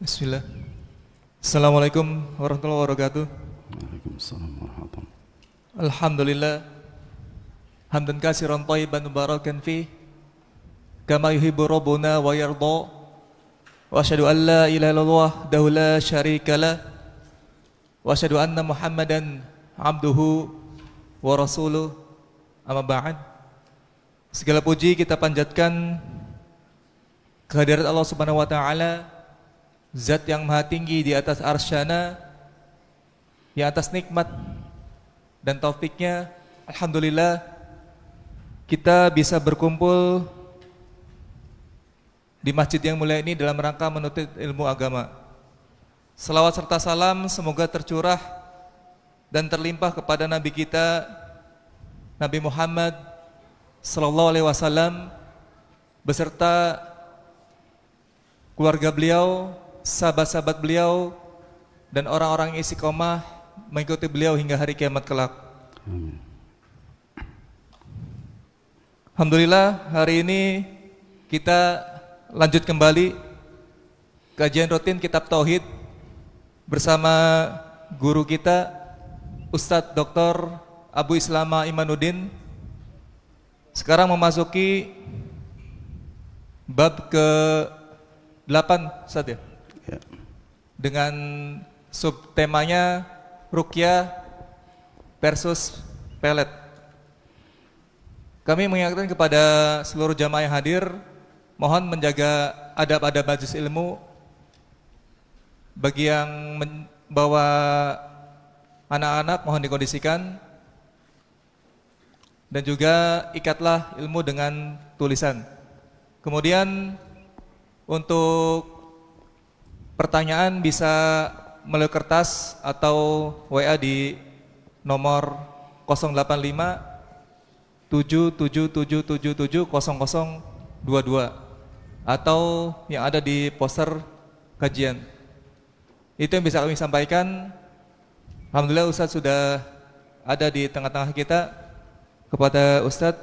Bismillah. Assalamualaikum warahmatullahi wabarakatuh. Waalaikumsalam warahmatullahi. Alhamdulillah. Hamdan katsiran thayyiban mubarakan fi kama yuhibbu rabbuna wa yarda. Wa asyhadu an la ilaha illallah wahdahu la syarika lah. Wa asyhadu anna Muhammadan abduhu wa rasuluh. Amma ba'd. Segala puji kita panjatkan kehadirat Allah Subhanahu wa taala, Zat yang maha tinggi di atas arsyana, yang atas nikmat dan taufiknya, alhamdulillah kita bisa berkumpul di masjid yang mulia ini dalam rangka menuntut ilmu agama. Selawat serta salam semoga tercurah dan terlimpah kepada Nabi kita, Nabi Muhammad sallallahu alaihi wasallam, beserta keluarga beliau, sahabat-sahabat beliau, dan orang-orang yang istiqomah mengikuti beliau hingga hari kiamat kelak. Amin. Alhamdulillah, hari ini kita lanjut kembali kajian rutin Kitab Tauhid bersama guru kita Ustadz Dr. Abu Islama Imanuddin. Sekarang memasuki bab ke-8, Ustadz ya? Ya. Dengan subtemanya Ruqyah versus pelet. Kami mengingatkan kepada seluruh jamaah yang hadir, mohon menjaga adab-adab majelis ilmu. Bagi yang membawa anak-anak mohon dikondisikan, dan juga ikatlah ilmu dengan tulisan. Kemudian untuk pertanyaan bisa melalui kertas atau WA di nomor 085 777770022 atau yang ada di poster kajian. Itu yang bisa kami sampaikan. Alhamdulillah Ustadz sudah ada di tengah-tengah kita. Kepada Ustadz,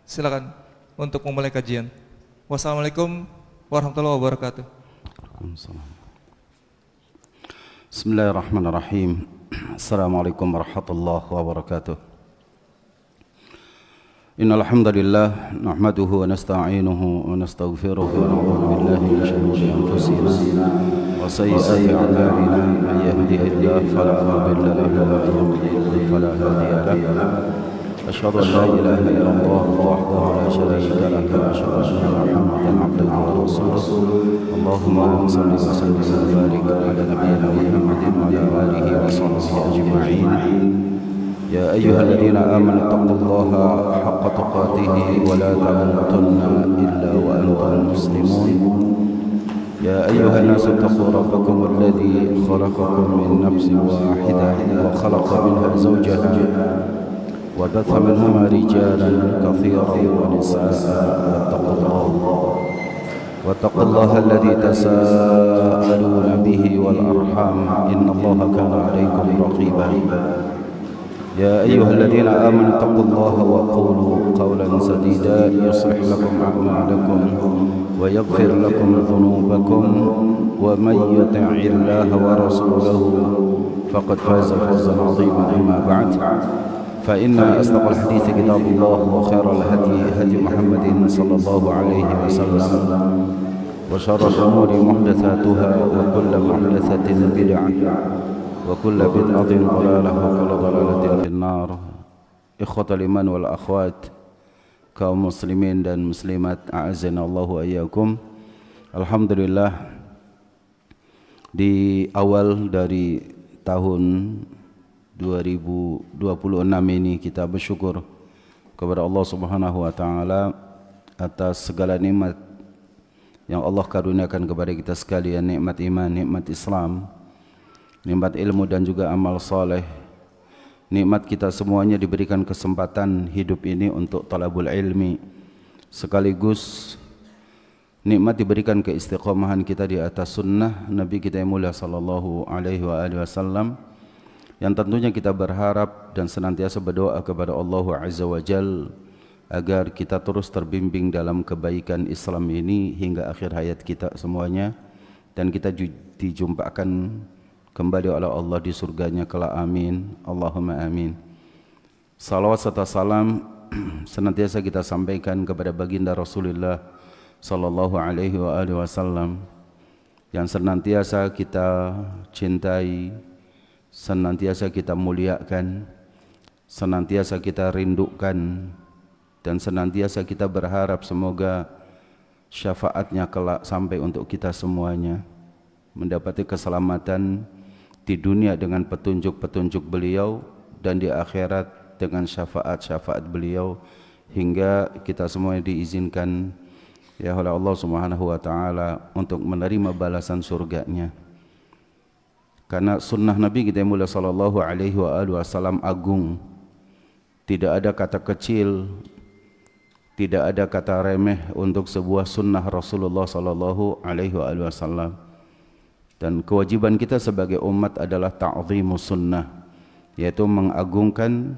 silakan untuk memulai kajian. Wassalamualaikum warahmatullahi wabarakatuh. Waalaikumsalam. Bismillahirrahmanirrahim. Assalamualaikum warahmatullahi wabarakatuh. Innal hamdalillah nahmaduhu wa nasta'inuhu wa nastaghfiruh wa na'udzu billahi min shururi anfusina wa sayyiati a'malina. Man yahdihillahu fala mudilla lahu wa man yudlil fala hadiya lahu. أشهد أن لا إله إلا الله وحده لا شريك له وأشهد أن محمدا عبده ورسوله. اللهم صل وسلم وبارك على نبينا محمد وعلى آله وصحبه أجمعين. يا أيها الذين آمنوا اتقوا الله حق تقاته ولا تموتن إلا وأنتم مسلمون. يا أيها الناس اتقوا ربكم الذي خلقكم من نفس واحدة وخلق منها زوجها وبث منهما رجالا كثيرا ونساء. واتقوا الله الذي تساءلون به والأرحام إن الله كان عليكم رقيبا. يا أيها الذين آمنوا اتقوا الله وقولوا قولا سديدا يصلح لكم أعمالكم ويغفر لكم ذنوبكم ومن يطع الله ورسوله فقد فاز فوزا عظيما. أما بعد، فإن أصدق الحديث كتاب الله وخير الهدي هدي محمد صلى الله عليه وسلم وشر الأمور محدثاتها وكل محدثة بدعة وكل بدعة ضلالة وكل ضلالة في النار. إخوة الإيمان والأخوات, kaum muslimin dan muslimat, a'azzana Allahu ayyakum. Alhamdulillah, di awal dari tahun 2026 ini kita bersyukur kepada Allah Subhanahu wa taala atas segala nikmat yang Allah karuniakan kepada kita sekalian, nikmat iman, nikmat Islam, nikmat ilmu dan juga amal saleh. Nikmat kita semuanya diberikan kesempatan hidup ini untuk talabul ilmi, sekaligus nikmat diberikan keistiqomahan kita di atas sunnah Nabi kita yang mulia sallallahu alaihi wasallam, yang tentunya kita berharap dan senantiasa berdoa kepada Allah Azza wa Jal agar kita terus terbimbing dalam kebaikan Islam ini hingga akhir hayat kita semuanya, dan kita dijumpakan kembali oleh Allah di surganya kelak. Amin, Allahumma amin. Salawat serta salam senantiasa kita sampaikan kepada baginda Rasulullah sallallahu alaihi wa alihi wasallam yang senantiasa kita cintai, senantiasa kita muliakan, senantiasa kita rindukan, dan senantiasa kita berharap semoga syafaatnya kelak sampai untuk kita semuanya, mendapati keselamatan di dunia dengan petunjuk-petunjuk beliau dan di akhirat dengan syafaat-syafaat beliau, hingga kita semuanya diizinkan ya oleh Allah Subhanahu wa taala untuk menerima balasan surganya. Karena sunnah Nabi kita mulia sallallahu alaihi wasallam agung. Tidak ada kata kecil, tidak ada kata remeh untuk sebuah sunnah Rasulullah sallallahu alaihi wasallam. Dan kewajiban kita sebagai umat adalah ta'zimus sunnah, yaitu mengagungkan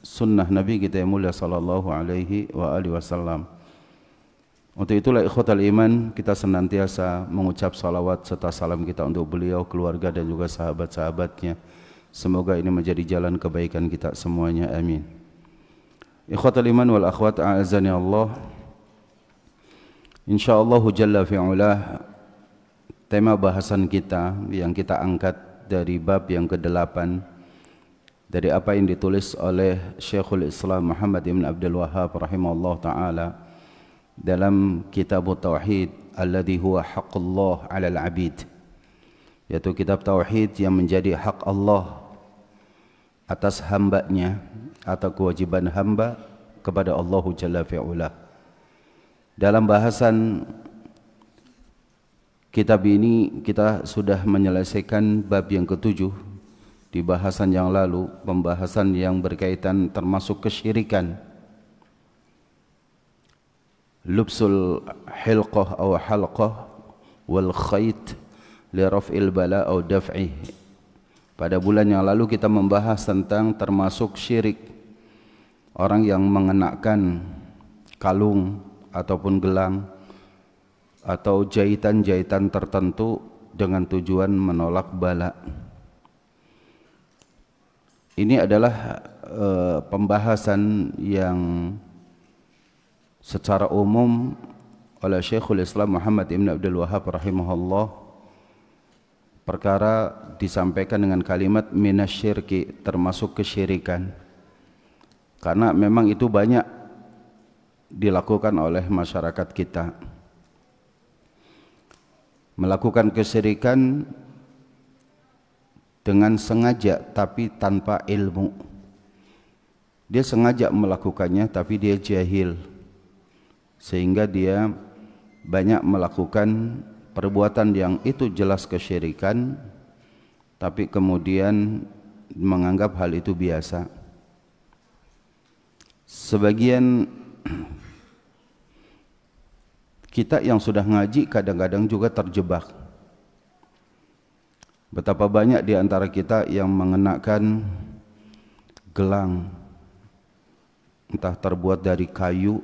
sunnah Nabi kita yang mulia sallallahu alaihi wasallam. Untuk itulah ikhwatal iman, kita senantiasa mengucap salawat serta salam kita untuk beliau, keluarga dan juga sahabat-sahabatnya. Semoga ini menjadi jalan kebaikan kita semuanya, amin. Ikhwatal iman wal akhwat a'azani Allah, insyaallah jalla fi'ulah, tema bahasan kita yang kita angkat dari bab yang ke-8 dari apa yang ditulis oleh Syekhul Islam Muhammad ibn Abdul Wahhab rahimahullah ta'ala dalam kitab Tauhid alladhi huwa haqqullah 'alal 'abid, yaitu kitab Tauhid yang menjadi hak Allah atas hambanya atau kewajiban hamba kepada Allah Jalla fi'ula. Dalam bahasan kitab ini kita sudah menyelesaikan bab yang ke-7 di bahasan yang lalu, pembahasan yang berkaitan termasuk kesyirikan. Lubsul hilqah atau halqah wal khayt li raf'il bala atau daf'ih. Pada bulan yang lalu kita membahas tentang termasuk syirik orang yang mengenakan kalung ataupun gelang atau jahitan-jahitan tertentu dengan tujuan menolak bala. Ini adalah pembahasan yang secara umum oleh Syekhul Islam Muhammad ibn Abdul Wahhab rahimahullah, perkara disampaikan dengan kalimat minasyirki, termasuk kesyirikan, karena memang itu banyak dilakukan oleh masyarakat kita. Melakukan kesyirikan dengan sengaja tapi tanpa ilmu. Dia sengaja melakukannya tapi dia jahil, sehingga dia banyak melakukan perbuatan yang itu jelas kesyirikan, tapi kemudian menganggap hal itu biasa. Sebagian kita yang sudah ngaji kadang-kadang juga terjebak. Betapa banyak di antara kita yang mengenakan gelang entah terbuat dari kayu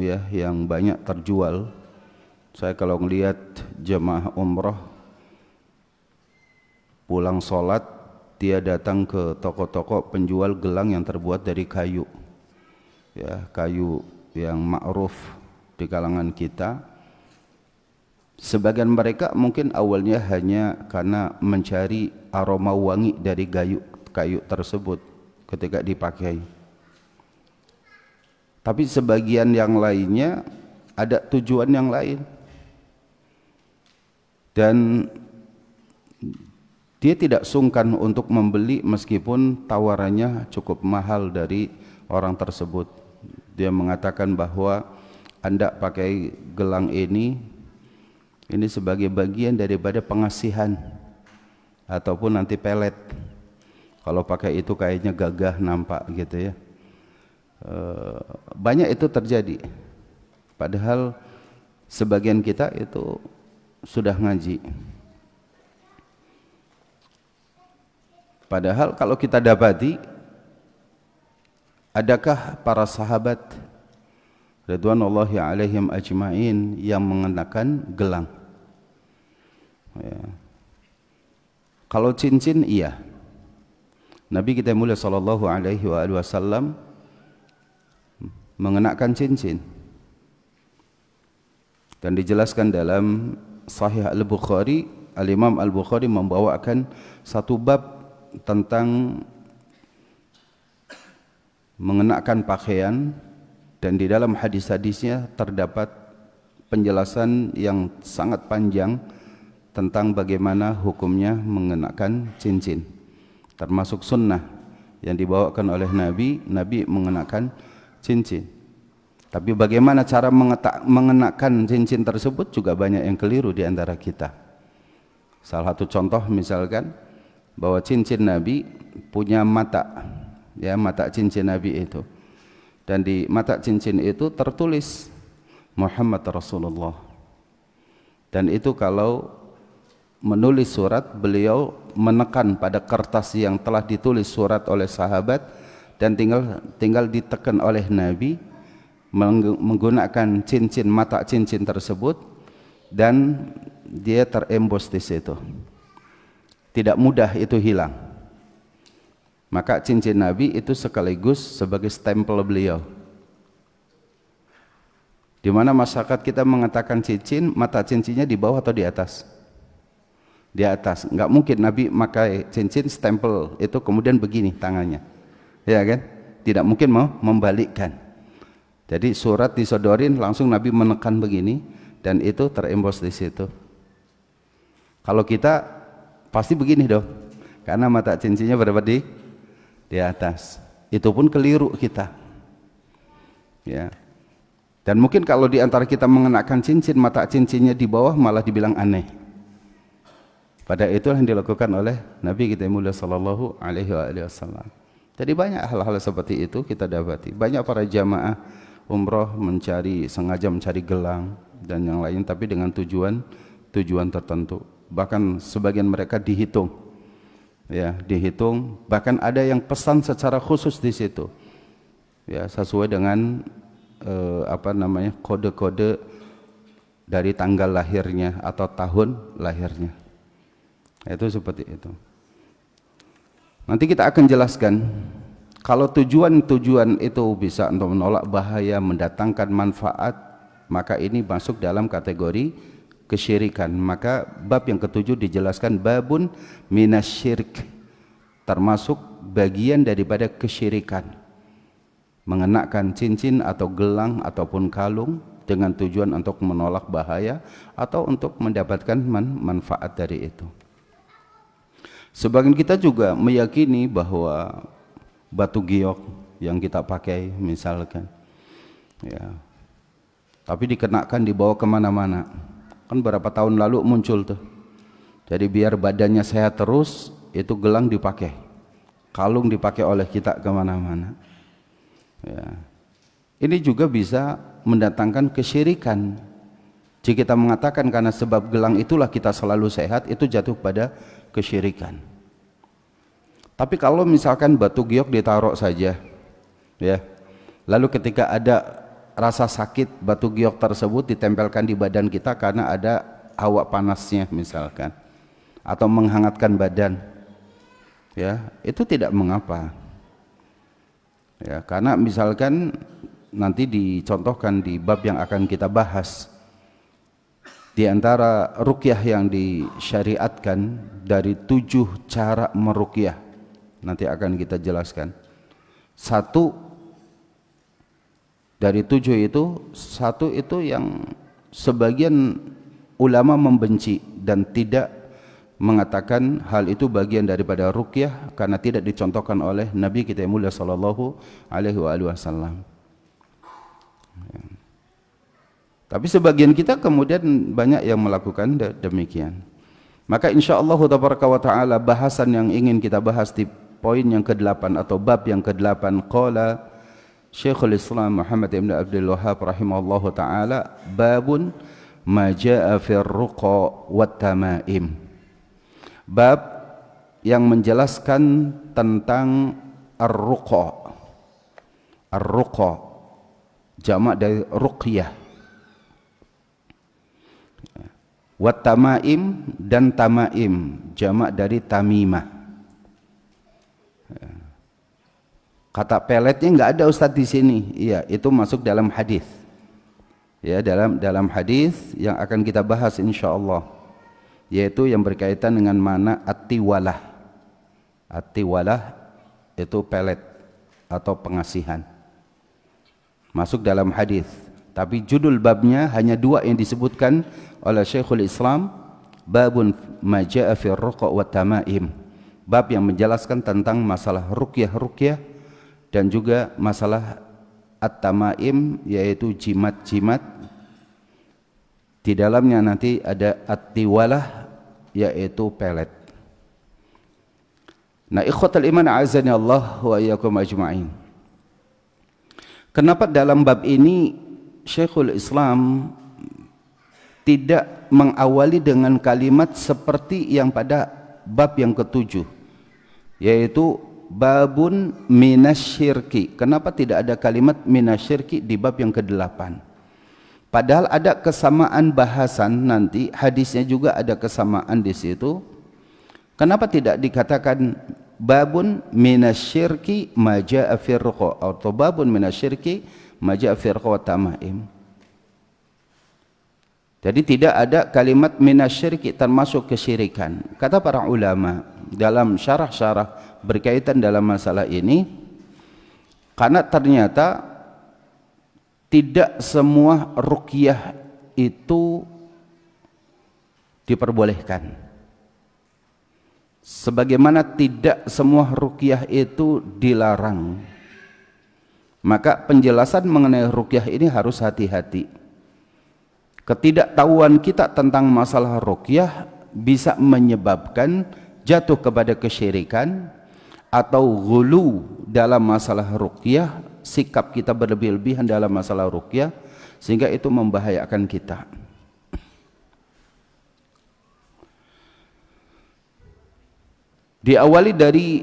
ya, yang banyak terjual. Saya kalau melihat jemaah umrah pulang sholat, dia datang ke toko-toko penjual gelang yang terbuat dari kayu ya, kayu yang ma'ruf di kalangan kita. Sebagian mereka mungkin awalnya hanya karena mencari aroma wangi dari kayu tersebut ketika dipakai, tapi sebagian yang lainnya ada tujuan yang lain, dan dia tidak sungkan untuk membeli meskipun tawarannya cukup mahal dari orang tersebut. Dia mengatakan bahwa Anda pakai gelang ini sebagai bagian daripada pengasihan, ataupun nanti pelet. Kalau pakai itu kayaknya gagah nampak gitu ya. Banyak itu terjadi. Padahal sebagian kita itu sudah ngaji. Padahal kalau kita dapati, adakah para sahabat ridwanullahi alaihim ajma'in yang mengenakan gelang ya. Kalau cincin iya. Nabi kita mulia sallallahu alaihi wasallam mengenakan cincin. Dan dijelaskan dalam Sahih Al-Bukhari, Al-Imam Al-Bukhari membawakan satu bab tentang mengenakan pakaian, dan di dalam hadis-hadisnya terdapat penjelasan yang sangat panjang tentang bagaimana hukumnya mengenakan cincin, termasuk sunnah yang dibawakan oleh Nabi. Nabi mengenakan cincin. Tapi bagaimana cara mengenakan cincin tersebut juga banyak yang keliru di antara kita. Salah satu contoh misalkan bahwa cincin Nabi punya mata, ya, mata cincin Nabi itu. Dan di mata cincin itu tertulis Muhammad Rasulullah. Dan itu kalau menulis surat, beliau menekan pada kertas yang telah ditulis surat oleh sahabat dan tinggal ditekan oleh Nabi menggunakan cincin, mata cincin tersebut, dan dia terembos di situ. Tidak mudah itu hilang. Maka cincin Nabi itu sekaligus sebagai stempel beliau. Di mana masyarakat kita mengatakan cincin, mata cincinnya di bawah atau di atas? Di atas. Enggak mungkin Nabi pakai cincin stempel itu kemudian begini tangannya, ya kan? Tidak mungkin mau membalikkan. Jadi surat disodorin langsung Nabi menekan begini dan itu terembos di situ. Kalau kita pasti begini dong, karena mata cincinnya berada di atas. Itu pun keliru kita, ya. Dan mungkin kalau di antara kita mengenakan cincin, mata cincinnya di bawah malah dibilang aneh. Pada itu yang dilakukan oleh Nabi kita mulia sallallahu alaihi wasallam. Jadi banyak hal-hal seperti itu kita dapati. Banyak para jamaah umroh sengaja mencari gelang dan yang lain, tapi dengan tujuan tertentu. Bahkan sebagian mereka dihitung, ya, dihitung. Bahkan ada yang pesan secara khusus di situ, ya, sesuai dengan kode-kode dari tanggal lahirnya atau tahun lahirnya. Itu seperti itu. Nanti kita akan jelaskan kalau tujuan itu bisa untuk menolak bahaya, mendatangkan manfaat, maka ini masuk dalam kategori kesyirikan. Maka bab yang ketujuh dijelaskan babun minasyirik, termasuk bagian daripada kesyirikan. Mengenakan cincin atau gelang ataupun kalung dengan tujuan untuk menolak bahaya atau untuk mendapatkan manfaat dari itu. Sebagian kita juga meyakini bahwa batu giok yang kita pakai misalkan, ya, tapi dikenakan dibawa kemana-mana. Kan berapa tahun lalu muncul tuh. Jadi biar badannya sehat terus, itu gelang dipakai, kalung dipakai oleh kita kemana-mana. Ya. Ini juga bisa mendatangkan kesyirikan. Jika kita mengatakan karena sebab gelang itulah kita selalu sehat, itu jatuh pada kesyirikan. Tapi kalau misalkan batu giok ditaruh saja, ya, lalu ketika ada rasa sakit, batu giok tersebut ditempelkan di badan kita karena ada hawa panasnya misalkan, atau menghangatkan badan, ya, itu tidak mengapa. Ya, karena misalkan nanti dicontohkan di bab yang akan kita bahas, di antara ruqyah yang disyariatkan dari 7 cara meruqyah, nanti akan kita jelaskan. 1 dari 7 itu, 1 itu yang sebagian ulama membenci dan tidak mengatakan hal itu bagian daripada ruqyah karena tidak dicontohkan oleh Nabi kita yang mulia sallallahu alaihi wasallam. Tapi sebagian kita kemudian banyak yang melakukan demikian. Maka insyaallah tabaraka wa taala bahasan yang ingin kita bahas di poin yang ke-8 atau bab yang ke-8, qala Syekhul Islam Muhammad ibn Abdul Wahhab rahimahullahu taala, babun ma jaa fir ruqa wat tamaim. Bab yang menjelaskan tentang ar-ruqa. Ar-ruqa jamak dari ruqyah. Wat tamaim dan tamaim jamak dari tamimah. Kata peletnya nggak ada Ustadz di sini. Iya, itu masuk dalam hadis. Ya, dalam hadis yang akan kita bahas insyaallah, yaitu yang berkaitan dengan mana at-tiwalah. At-tiwalah itu pelet atau pengasihan. Masuk dalam hadis. Tapi judul babnya hanya 2 yang disebutkan oleh Syekhul Islam, babun ma jaa fi ar-ruqa wa tamaim. Bab yang menjelaskan tentang masalah ruqyah dan juga masalah at-tamaim, yaitu jimat-jimat. Di dalamnya nanti ada at-tiwalah, yaitu pelet. Nah, ikhwatal iman a'azani Allah wa iyyakum ajma'in. Kenapa dalam bab ini Syekhul Islam tidak mengawali dengan kalimat seperti yang pada bab yang ke-7, yaitu babun minasyirki? Kenapa tidak ada kalimat minasyirki di bab yang ke-8? Padahal ada kesamaan bahasan, nanti hadisnya juga ada kesamaan di situ. Kenapa tidak dikatakan babun minasyirki ma jaa fi ar-ruqa atau babun minasyirki ma jaa fi ar-ruqa wa tamaim? Jadi tidak ada kalimat minasyirki termasuk kesyirikan. Kata para ulama dalam syarah-syarah berkaitan dalam masalah ini, karena ternyata tidak semua ruqyah itu diperbolehkan, sebagaimana tidak semua ruqyah itu dilarang. Maka penjelasan mengenai ruqyah ini harus hati-hati. Ketidaktahuan kita tentang masalah ruqyah bisa menyebabkan jatuh kepada kesyirikan atau ghulu dalam masalah ruqyah, sikap kita berlebih-lebihan dalam masalah ruqyah, sehingga itu membahayakan kita. Diawali dari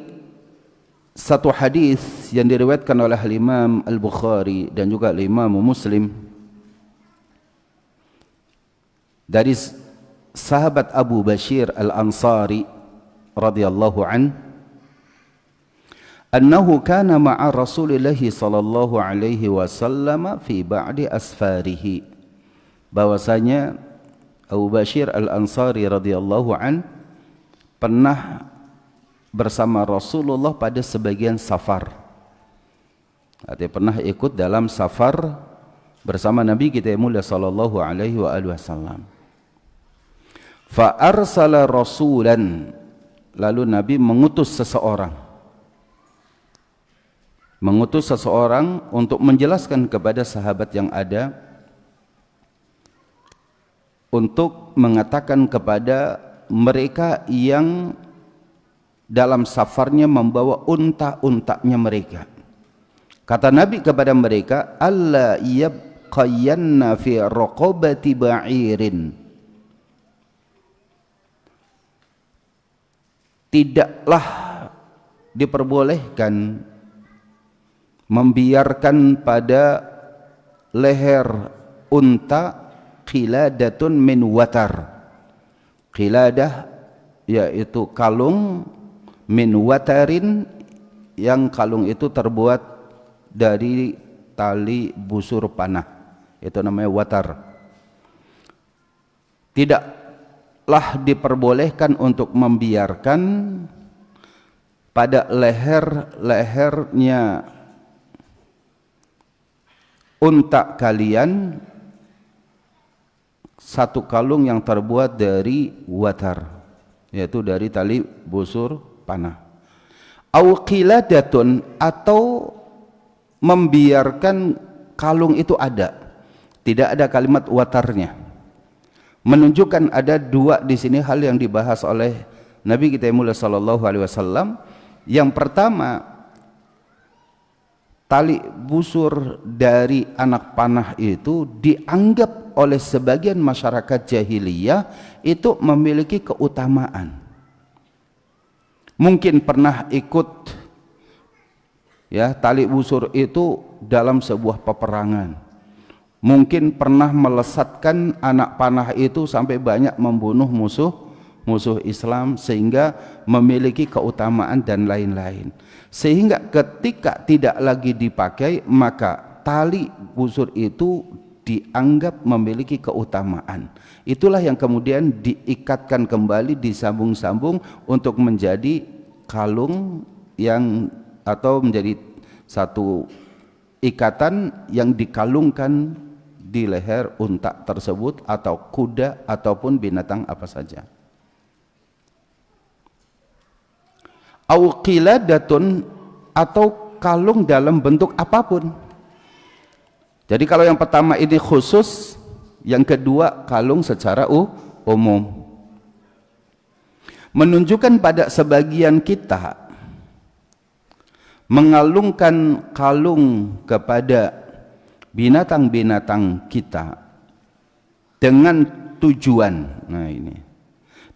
satu hadis yang diriwayatkan oleh Imam Al-Bukhari dan juga Imam Muslim dari sahabat Abu Bashir Al-Ansari radhiyallahu an, annahu kana ma'a Rasulillah sallallahu alaihi wasallam fi ba'di asfarihi, bahwasanya Abu Bashir Al-Ansari radhiyallahu an pernah bersama Rasulullah pada sebagian safar. Artinya pernah ikut dalam safar bersama Nabi kita yang mulia sallallahu alaihi wasallam. Fa arsala rasulan, lalu Nabi mengutus seseorang untuk menjelaskan kepada sahabat yang ada, untuk mengatakan kepada mereka yang dalam safarnya membawa unta-untanya mereka. Kata Nabi kepada mereka, alla yabqayanna fi raqabati ba'irin, tidaklah diperbolehkan membiarkan pada leher unta qiladatun min watar. Qiladah yaitu kalung, min watarin, yang kalung itu terbuat dari tali busur panah, itu namanya watar. Tidaklah diperbolehkan untuk membiarkan pada lehernya unta kalian satu kalung yang terbuat dari watar, yaitu dari tali busur panah. Au qiladatun, atau membiarkan kalung itu ada, tidak ada kalimat watarnya, menunjukkan ada 2 di sini hal yang dibahas oleh Nabi kita yang mulia sallallahu alaihi wasallam. Yang pertama, tali busur dari anak panah itu dianggap oleh sebagian masyarakat jahiliyah itu memiliki keutamaan. Mungkin pernah ikut ya tali busur itu dalam sebuah peperangan, mungkin pernah melesatkan anak panah itu sampai banyak membunuh musuh Islam, sehingga memiliki keutamaan dan lain-lain. Sehingga ketika tidak lagi dipakai, maka tali busur itu dianggap memiliki keutamaan. Itulah yang kemudian diikatkan kembali, disambung-sambung untuk menjadi kalung yang, atau menjadi satu ikatan yang dikalungkan di leher unta tersebut atau kuda ataupun binatang apa saja. Au qiladatun, atau kalung dalam bentuk apapun. Jadi kalau yang pertama ini khusus, yang kedua kalung secara umum. Menunjukkan pada sebagian kita mengalungkan kalung kepada binatang-binatang kita dengan tujuan, nah ini,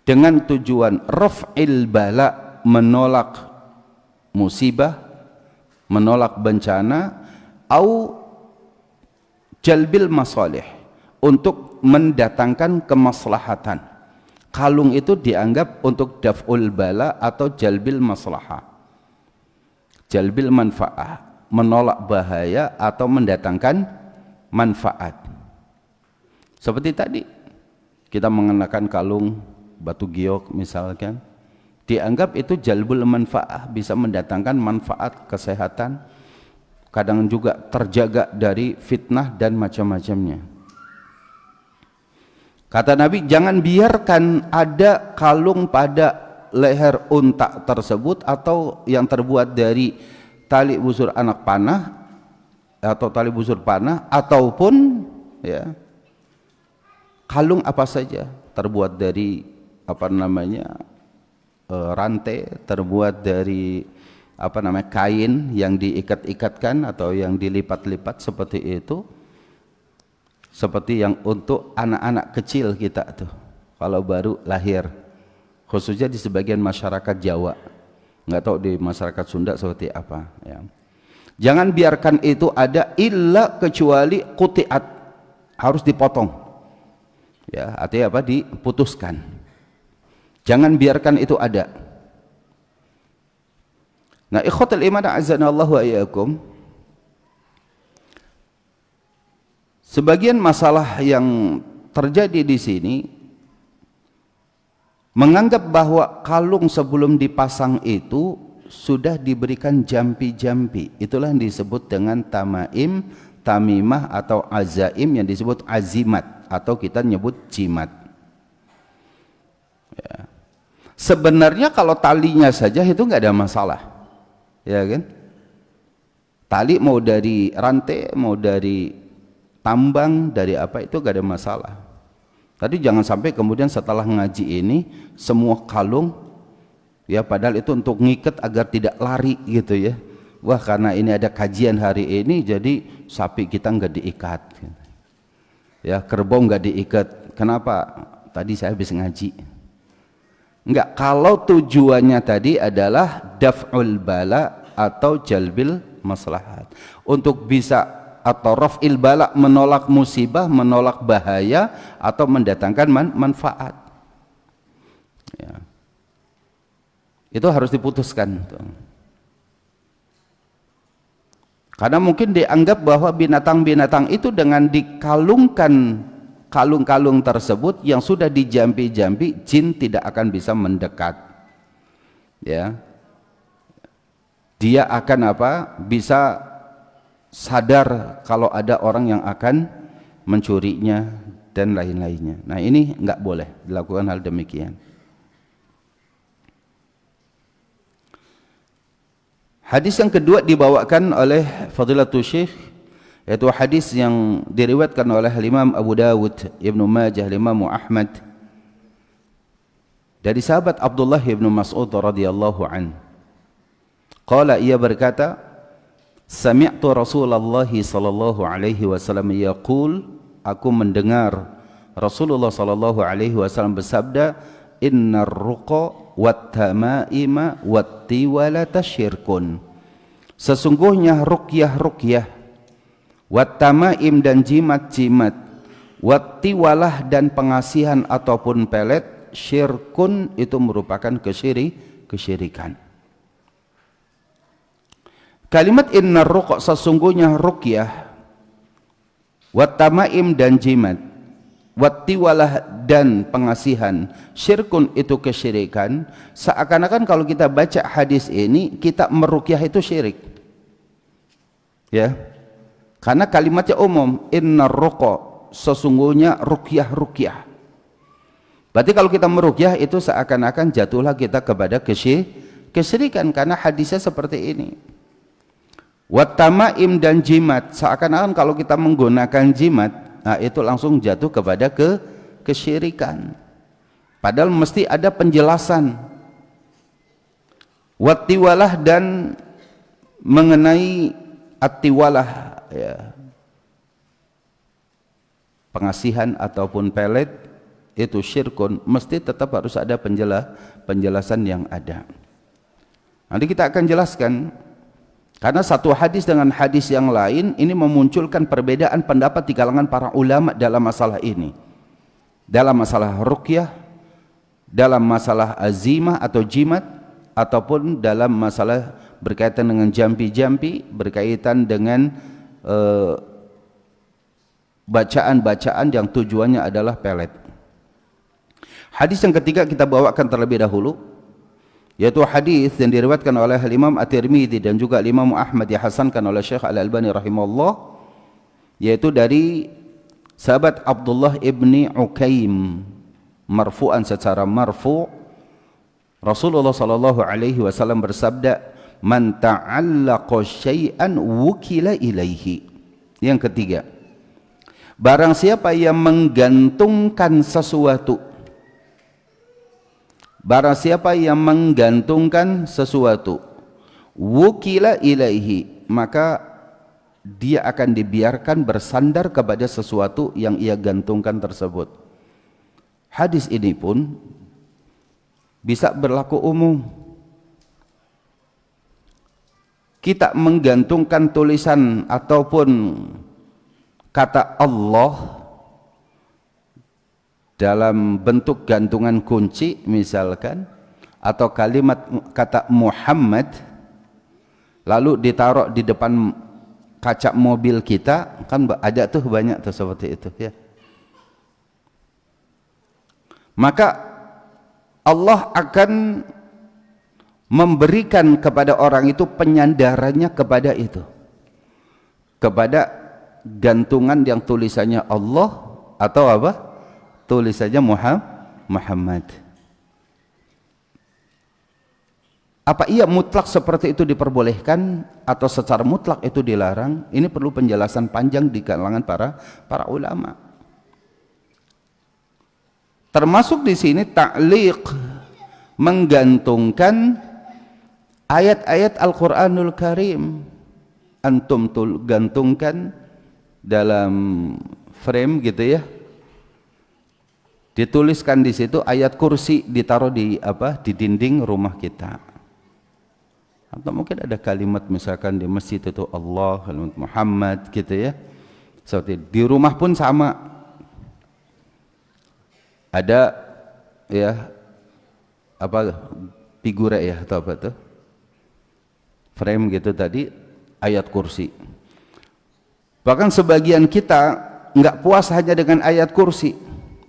dengan tujuan raf'il bala, menolak musibah, menolak bencana, au jalbil masalih, untuk mendatangkan kemaslahatan. Kalung itu dianggap untuk daf'ul bala atau jalbil maslahah, jalbil manfaah, menolak bahaya atau mendatangkan manfaat. Seperti tadi kita mengenakan kalung batu giok misalkan, dianggap itu jalbul manfaah, bisa mendatangkan manfaat kesehatan, kadang juga terjaga dari fitnah dan macam-macamnya. Kata Nabi, jangan biarkan ada kalung pada leher unta tersebut atau yang terbuat dari tali busur anak panah atau tali busur panah, ataupun ya kalung apa saja terbuat dari apa namanya rantai, terbuat dari apa namanya kain yang diikat-ikatkan atau yang dilipat-lipat seperti itu, seperti yang untuk anak-anak kecil kita tuh kalau baru lahir, khususnya di sebagian masyarakat Jawa, nggak tahu di masyarakat Sunda seperti apa ya. Jangan biarkan itu ada, illa kecuali quti'at, harus dipotong ya, artinya apa, diputuskan. Jangan biarkan itu ada. Nah, ikhwatul iman a'azzanallahu wa iyyakum, sebagian masalah yang terjadi di sini menganggap bahwa kalung sebelum dipasang itu sudah diberikan jampi-jampi. Itulah yang disebut dengan tamaim, tamimah atau azaim, yang disebut azimat atau kita nyebut jimat ya. Sebenarnya kalau talinya saja itu nggak ada masalah ya kan. Tali mau dari rantai, mau dari tambang, dari apa, itu nggak ada masalah. Tadi jangan sampai kemudian setelah ngaji ini semua kalung ya, padahal itu untuk ngikat agar tidak lari gitu ya. Wah, karena ini ada kajian hari ini jadi sapi kita nggak diikat ya, kerbau nggak diikat. Kenapa? Tadi saya habis ngaji. Enggak, kalau tujuannya tadi adalah daf'ul bala atau jalbil maslahat, untuk bisa, atau raf'il bala, menolak musibah, menolak bahaya, atau mendatangkan manfaat ya. Itu harus diputuskan tuh. Karena mungkin dianggap bahwa binatang-binatang itu dengan dikalungkan kalung-kalung tersebut yang sudah dijampi-jampi, jin tidak akan bisa mendekat ya. Dia akan apa, bisa sadar kalau ada orang yang akan mencurinya dan lain-lainnya. Nah, ini enggak boleh dilakukan hal demikian. Hadis yang kedua dibawakan oleh Fadilatul Syekh, yaitu hadis yang diriwayatkan oleh Imam Abu Dawud, Ibnu Majah, Imam Ahmad, dari sahabat Abdullah bin Mas'ud radhiyallahu an. Qala, ia berkata, sami'tu Rasulullah sallallahu alaihi wasallam yaqul, aku mendengar Rasulullah sallallahu alaihi wasallam bersabda, innar ruqa wat tamaima wat tiwalata syirkun. Sesungguhnya ruqyah-ruqyah, wat tamaim dan jimat-jimat, wat tiwalah dan pengasihan ataupun pelet, syirkun itu merupakan kesyirikan. Kalimat innar ruqa, sesungguhnya ruqyah, wat tamaim dan jimat, wat tiwalah dan pengasihan, syirkun itu kesyirikan. Seakan-akan kalau kita baca hadis ini kita meruqyah itu syirik. Ya. Karena kalimatnya umum, innar ruqa, sesungguhnya ruqyah. Berarti kalau kita meruqyah itu seakan-akan jatuhlah kita kepada kesyirikan karena hadisnya seperti ini. Wat tamaim dan jimat, seakan-akan kalau kita menggunakan jimat, nah itu langsung jatuh kepada kesyirikan. Padahal mesti ada penjelasan. Wat tiwalah dan mengenai at-tiwalah, ya, pengasihan ataupun pelet itu syirkun, mesti tetap harus ada penjelasan yang ada. Nanti kita akan jelaskan. Karena satu hadis dengan hadis yang lain ini memunculkan perbedaan pendapat di kalangan para ulama dalam masalah ini. Dalam masalah ruqyah, dalam masalah azimah atau jimat, ataupun dalam masalah berkaitan dengan jampi-jampi, berkaitan dengan bacaan-bacaan yang tujuannya adalah pelet. Hadis yang ketiga kita bawakan terlebih dahulu, yaitu hadis yang diriwayatkan oleh Imam At-Tirmidzi dan juga Imam Ahmad, dihasankan oleh Syekh Al-Albani rahimahullah, yaitu dari sahabat Abdullah ibni Ukaim marfu'an, secara marfu' Rasulullah sallallahu alaihi wasallam bersabda, man ta'allaqa syai'an wukila ilaihi. Yang ketiga, barang siapa yang menggantungkan sesuatu, barang siapa yang menggantungkan sesuatu, wukila ilaihi, maka dia akan dibiarkan bersandar kepada sesuatu yang ia gantungkan tersebut. Hadis ini pun bisa berlaku umum. Kita menggantungkan tulisan ataupun kata Allah dalam bentuk gantungan kunci misalkan, atau kalimat kata Muhammad lalu ditaruh di depan kaca mobil kita, kan ada tuh banyak tuh seperti itu ya. Maka Allah akan memberikan kepada orang itu penyandarannya kepada itu, kepada gantungan yang tulisannya Allah atau apa? Tulisannya Muhammad. Apa ia mutlak seperti itu diperbolehkan atau secara mutlak itu dilarang? Ini perlu penjelasan panjang di kalangan para ulama. Termasuk di sini ta'liq, menggantungkan ayat-ayat Al-Qur'anul Karim. Antum gantungkan dalam frame gitu ya. Dituliskan di situ ayat kursi, ditaruh di dinding rumah kita. Atau mungkin ada kalimat misalkan di masjid itu Allah, kalimat Muhammad gitu ya. Seperti di rumah pun sama. Ada ya figure ya atau apa tuh? Frame gitu tadi, ayat kursi. Bahkan sebagian kita nggak puas hanya dengan ayat kursi.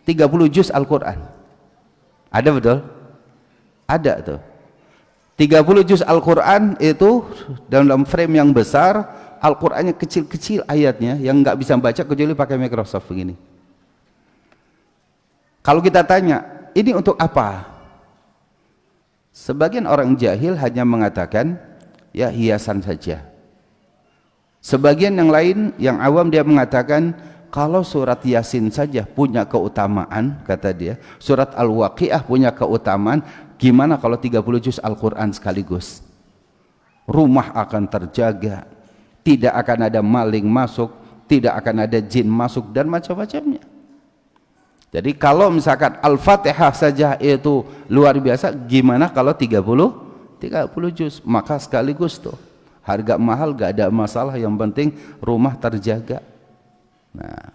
30 juz Al-Quran. Ada betul? Ada tuh. 30 juz Al-Quran itu dalam frame yang besar, Al-Qurannya kecil-kecil ayatnya, yang nggak bisa baca kecuali pakai Microsoft begini. Kalau kita tanya, ini untuk apa? Sebagian orang jahil hanya mengatakan, ya hiasan saja. Sebagian yang lain, yang awam, dia mengatakan, kalau surat Yasin saja punya keutamaan, kata dia, surat Al-Waqiah punya keutamaan, gimana kalau 30 juz Al-Quran sekaligus? Rumah akan terjaga, tidak akan ada maling masuk, tidak akan ada jin masuk, dan macam-macamnya. Jadi kalau misalkan Al-Fatihah saja itu luar biasa, gimana kalau 30 juz? Maka sekaligus tuh, harga mahal gak ada masalah, yang penting rumah terjaga. Nah,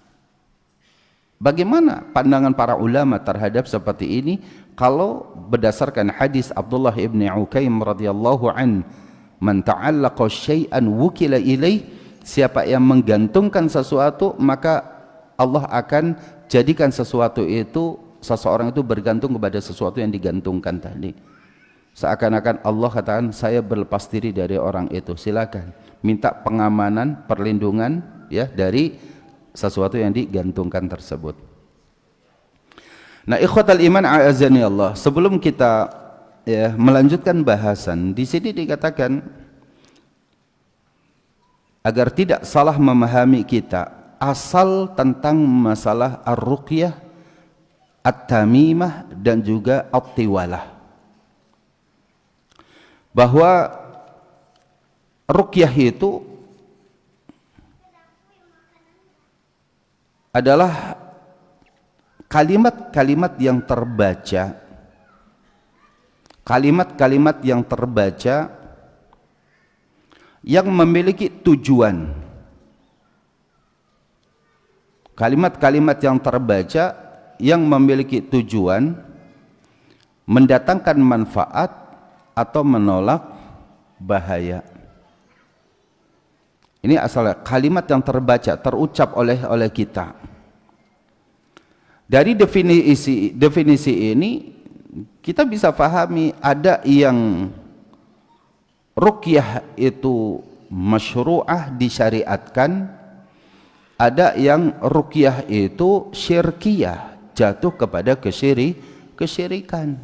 Bagaimana pandangan para ulama terhadap seperti ini? Kalau berdasarkan hadis Abdullah ibn Ukaim radhiyallahu an, man ta'allaqa syai'an wukila ilaih, siapa yang menggantungkan sesuatu maka Allah akan jadikan sesuatu itu, seseorang itu bergantung kepada sesuatu yang digantungkan tadi. Seakan-akan Allah katakan, saya berlepas diri dari orang itu, silakan minta pengamanan, perlindungan ya dari sesuatu yang digantungkan tersebut. Nah, ikhwatal iman a'azani Allah, sebelum kita ya melanjutkan bahasan, di sini dikatakan agar tidak salah memahami kita asal tentang masalah ar-ruqyah, at-tamimah dan juga at-tiwalah, bahwa ruqyah itu adalah kalimat-kalimat yang terbaca, kalimat-kalimat yang terbaca yang memiliki tujuan, kalimat-kalimat yang terbaca yang memiliki tujuan mendatangkan manfaat atau menolak bahaya. Ini asalnya kalimat yang terbaca, terucap oleh kita. Dari definisi ini kita bisa pahami, ada yang ruqyah itu masyru'ah, disyariatkan, ada yang ruqyah itu syirkiyah, jatuh kepada kesyirikan.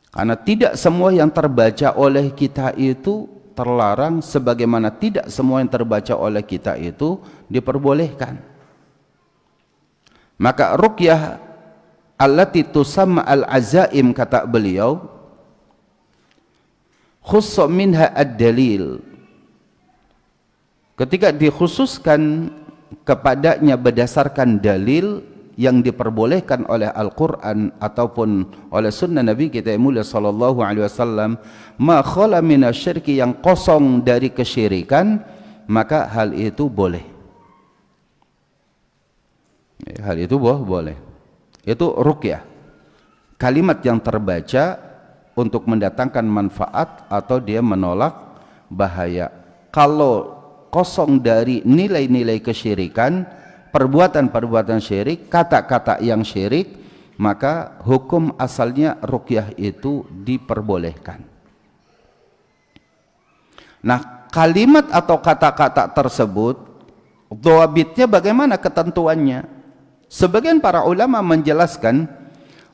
Karena tidak semua yang terbaca oleh kita itu terlarang, sebagaimana tidak semua yang terbaca oleh kita itu diperbolehkan. Maka ruqyah allati tusamma al-azaim, kata beliau, khusus minha ad-dalil, ketika dikhususkan kepadanya berdasarkan dalil yang diperbolehkan oleh Al-Quran ataupun oleh sunnah Nabi kita yang mulia sallallahu alaihi wasallam, ma khala minasyirki, yang kosong dari kesyirikan, maka hal itu boleh. Hal itu boleh. Itu ruqyah, kalimat yang terbaca untuk mendatangkan manfaat atau dia menolak bahaya. Kalau kosong dari nilai-nilai kesyirikan, perbuatan-perbuatan syirik, kata-kata yang syirik, maka hukum asalnya ruqyah itu diperbolehkan. Nah, kalimat atau kata-kata tersebut, dhawabitnya bagaimana ketentuannya? Sebagian para ulama menjelaskan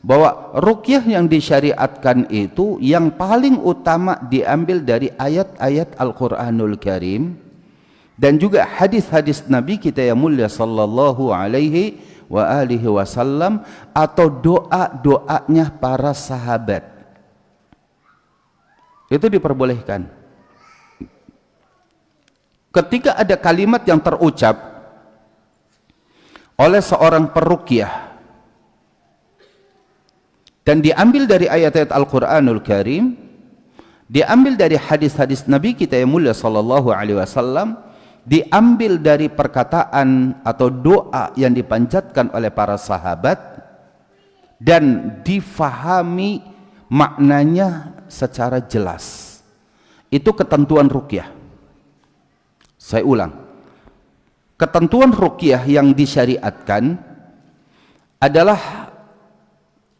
bahwa ruqyah yang disyariatkan itu yang paling utama diambil dari ayat-ayat Al-Quranul Karim dan juga hadis-hadis Nabi kita yang mulia sallallahu alaihi wa alihi wasallam, atau doa-doanya para sahabat. Itu diperbolehkan. Ketika ada kalimat yang terucap oleh seorang peruqyah dan diambil dari ayat-ayat Al-Quranul Karim, diambil dari hadis-hadis Nabi kita yang mulia sallallahu alaihi wasallam, diambil dari perkataan atau doa yang dipanjatkan oleh para sahabat, dan difahami maknanya secara jelas, itu ketentuan ruqyah. Saya ulang, ketentuan ruqyah yang disyariatkan adalah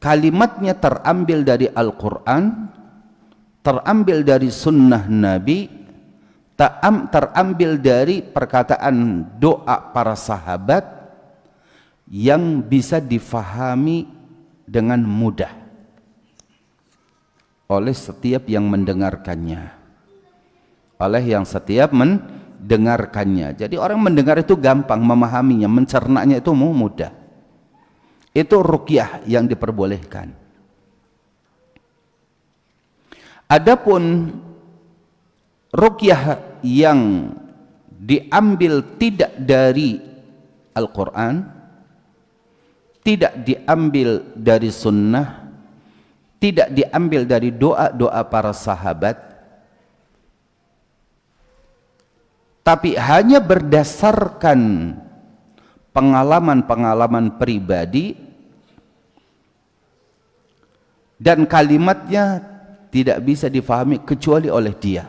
kalimatnya terambil dari Al-Quran, terambil dari sunnah Nabi, terambil dari perkataan doa para sahabat yang bisa difahami dengan mudah oleh setiap yang mendengarkannya, oleh yang setiap mendengarkannya. Jadi orang mendengar itu gampang memahaminya, mencernanya itu mudah. Itu ruqyah yang diperbolehkan. Adapun ruqyah yang diambil tidak dari Al-Quran, tidak diambil dari sunnah, tidak diambil dari doa-doa para sahabat, tapi hanya berdasarkan pengalaman-pengalaman pribadi, dan kalimatnya tidak bisa difahami kecuali oleh dia.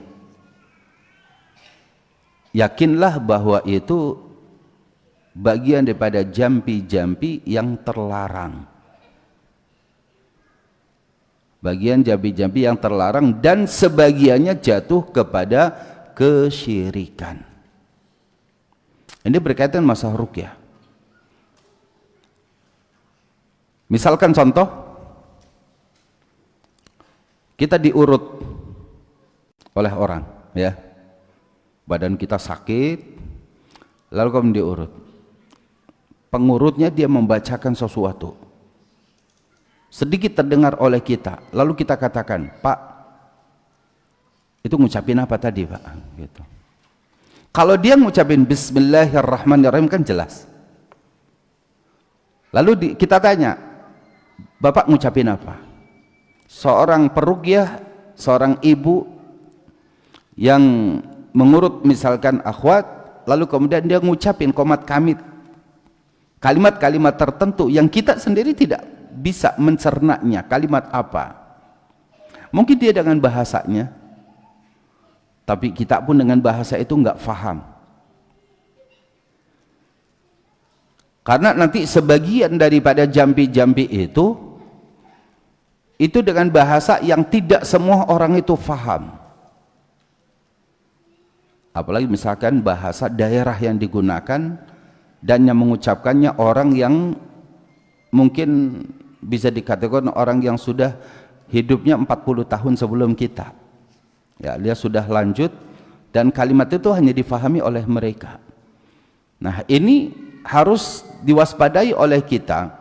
Yakinlah bahwa itu bagian daripada jampi-jampi yang terlarang. Bagian jampi-jampi yang terlarang, dan sebagiannya jatuh kepada kesyirikan. Ini berkaitan masalah ruqyah. Misalkan contoh, kita diurut oleh orang, ya. Badan kita sakit, lalu kemudian diurut. Pengurutnya dia membacakan sesuatu. Sedikit terdengar oleh kita, lalu kita katakan, "Pak, itu ngucapin apa tadi, Pak?" Gitu. Kalau dia ngucapin Bismillahirrahmanirrahim kan jelas. Lalu kita tanya, "Bapak ngucapin apa?" Seorang peruqyah, seorang ibu yang mengurut misalkan akhwat, lalu kemudian dia ngucapin qomat kamit, kalimat-kalimat tertentu yang kita sendiri tidak bisa mencernanya. Kalimat apa? Mungkin dia dengan bahasanya, tapi kita pun dengan bahasa itu nggak faham. Karena nanti sebagian daripada jampi-jampi itu dengan bahasa yang tidak semua orang itu faham. Apalagi misalkan bahasa daerah yang digunakan dan yang mengucapkannya orang yang mungkin bisa dikatakan orang yang sudah hidupnya 40 tahun sebelum kita. Ya, dia sudah lanjut dan kalimat itu hanya difahami oleh mereka. Nah, ini harus diwaspadai oleh kita.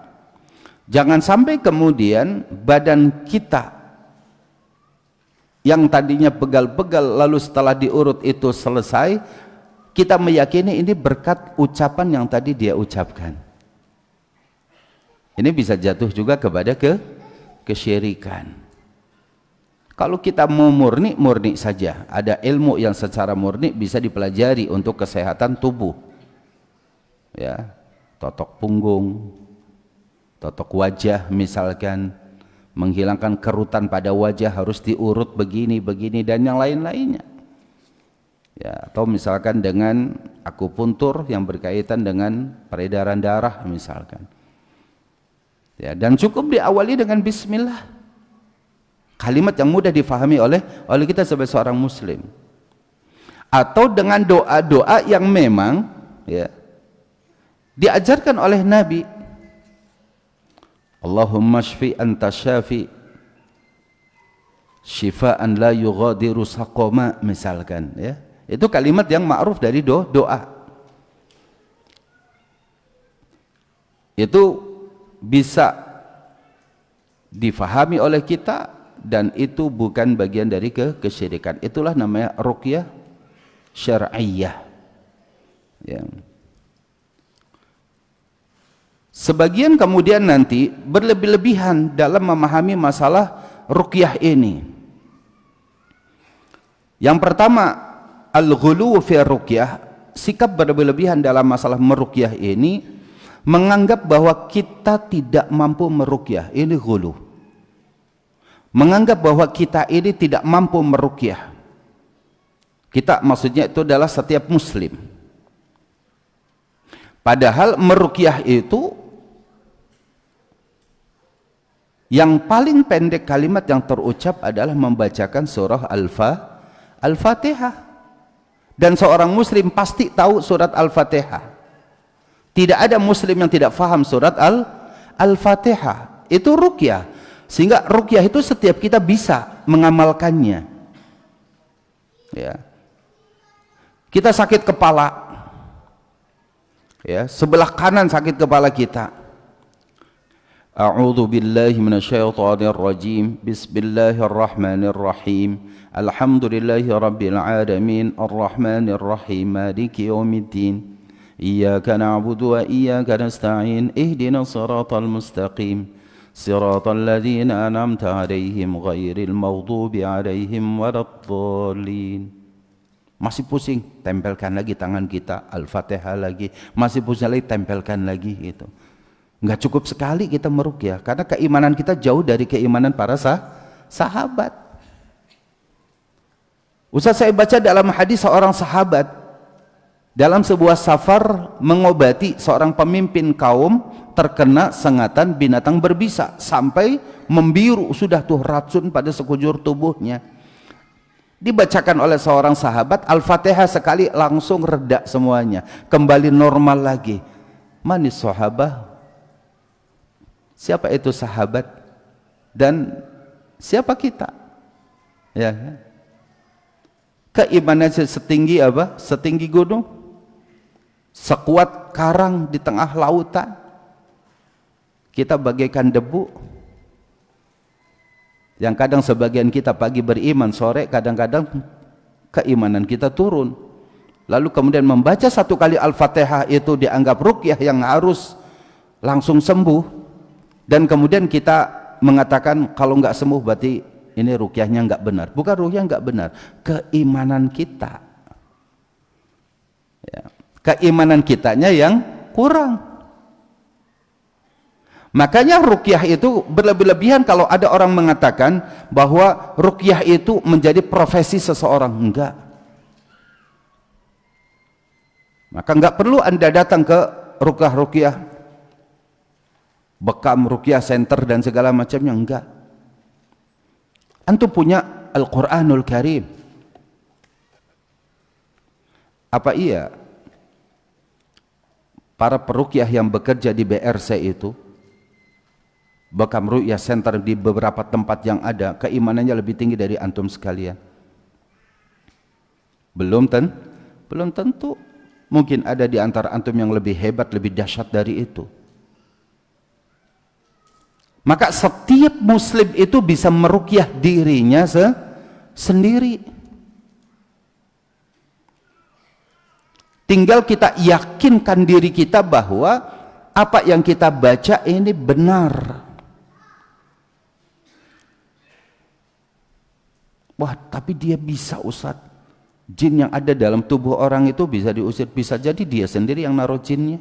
Jangan sampai kemudian badan kita yang tadinya pegal-pegal lalu setelah diurut itu selesai, kita meyakini ini berkat ucapan yang tadi dia ucapkan. Ini bisa jatuh juga kepada kesyirikan. Kalau kita mau murni saja, ada ilmu yang secara murni bisa dipelajari untuk kesehatan tubuh, ya, totok punggung, totok wajah misalkan, menghilangkan kerutan pada wajah harus diurut begini dan yang lain-lainnya, ya. Atau misalkan dengan akupuntur yang berkaitan dengan peredaran darah misalkan, ya. Dan cukup diawali dengan bismillah, kalimat yang mudah difahami oleh kita sebagai seorang muslim, atau dengan doa-doa yang memang, ya, diajarkan oleh Nabi. Allahumma shfi anta syafi syifaan la yughadiru saqama misalkan, ya. Itu kalimat yang ma'ruf dari doa. Itu bisa difahami oleh kita dan itu bukan bagian dari kesyirikan. Itulah namanya ruqyah syar'iyyah, ya. Sebagian kemudian nanti berlebih-lebihan dalam memahami masalah ruqyah ini. Yang pertama, al-ghulu fi ruqyah, sikap berlebih-lebihan dalam masalah meruqyah ini, menganggap bahwa kita tidak mampu meruqyah. Ini ghulu. Menganggap bahwa kita ini tidak mampu meruqyah. Kita maksudnya itu adalah setiap muslim. Padahal meruqyah itu yang paling pendek kalimat yang terucap adalah membacakan surah Al-Fatihah. Dan seorang muslim pasti tahu surat Al-Fatihah. Tidak ada muslim yang tidak faham surat Al-Fatihah. Itu ruqyah. Sehingga ruqyah itu setiap kita bisa mengamalkannya, ya. Kita sakit kepala, ya, sebelah kanan sakit kepala kita. A'udzu billahi minasyaitonir rajim. Bismillahirrahmanirrahim. Alhamdulillahi rabbil alamin. Arrahmanir rahim. Maliki yaumiddin. Iyyaka na'budu wa iyyaka nasta'in. Ihdinas siratal mustaqim. Siratal ladzina an'amta 'alaihim ghairil maghdubi 'alaihim waladdallin. Masih pusing, tempelkan lagi tangan kita, Al-Fatihah lagi, masih pusing lagi, tempelkan lagi gitu. Nggak cukup sekali kita meruqyah, karena keimanan kita jauh dari keimanan para sahabat. Ustaz, saya baca dalam hadis seorang sahabat dalam sebuah safar mengobati seorang pemimpin kaum terkena sengatan binatang berbisa sampai membiru, sudah tuh racun pada sekujur tubuhnya. Dibacakan oleh seorang sahabat Al-Fatihah sekali, langsung reda semuanya, kembali normal lagi. Manis sahabah? Siapa itu sahabat? Dan siapa kita? Ya kan? Keimanan setinggi apa? Setinggi gunung, sekuat karang di tengah lautan. Kita bagaikan debu yang kadang sebagian kita pagi beriman, sore kadang-kadang keimanan kita turun. Lalu kemudian membaca satu kali Al-Fatihah itu dianggap ruqyah yang harus langsung sembuh, dan kemudian kita mengatakan kalau nggak sembuh berarti ini ruqyahnya nggak benar. Bukan ruqyah nggak benar, keimanan kita, ya, keimanan kitanya yang kurang. Makanya ruqyah itu berlebih-lebihan kalau ada orang mengatakan bahwa ruqyah itu menjadi profesi seseorang. Enggak. Maka enggak perlu Anda datang ke ruqyah Bekam, ruqyah center dan segala macamnya, enggak. Antum punya Al-Quranul Karim. Apa iya para peruqyah yang bekerja di BRC itu, Bekam Ruqyah Center di beberapa tempat yang ada, keimanannya lebih tinggi dari antum sekalian? Belum tentu. Mungkin ada di antara antum yang lebih hebat, lebih dahsyat dari itu. Maka setiap muslim itu bisa meruqyah dirinya sendiri. Tinggal kita yakinkan diri kita bahwa apa yang kita baca ini benar. Wah, tapi dia bisa, Ustaz. Jin yang ada dalam tubuh orang itu bisa diusir. Bisa jadi dia sendiri yang naruh jinnya.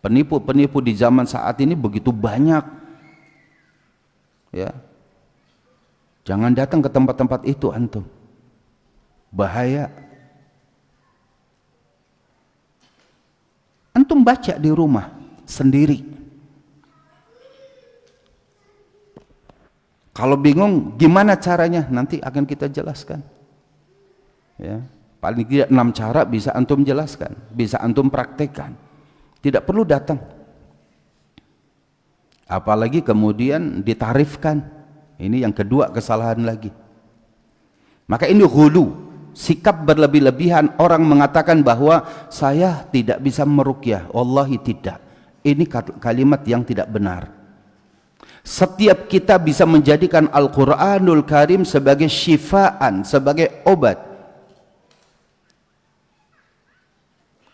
Penipu-penipu di zaman saat ini begitu banyak. Ya. Jangan datang ke tempat-tempat itu antum. Bahaya. Antum baca di rumah sendiri. Kalau bingung gimana caranya, nanti akan kita jelaskan. Ya, paling tidak 6 cara bisa antum jelaskan, bisa antum praktekkan. Tidak perlu datang. Apalagi kemudian ditarifkan. Ini yang kedua kesalahan lagi. Maka ini ghulu, sikap berlebih-lebihan. Orang mengatakan bahwa saya tidak bisa meruqyah. Wallahi tidak. Ini kalimat yang tidak benar. Setiap kita bisa menjadikan Al-Quranul Karim sebagai syifaan, sebagai obat.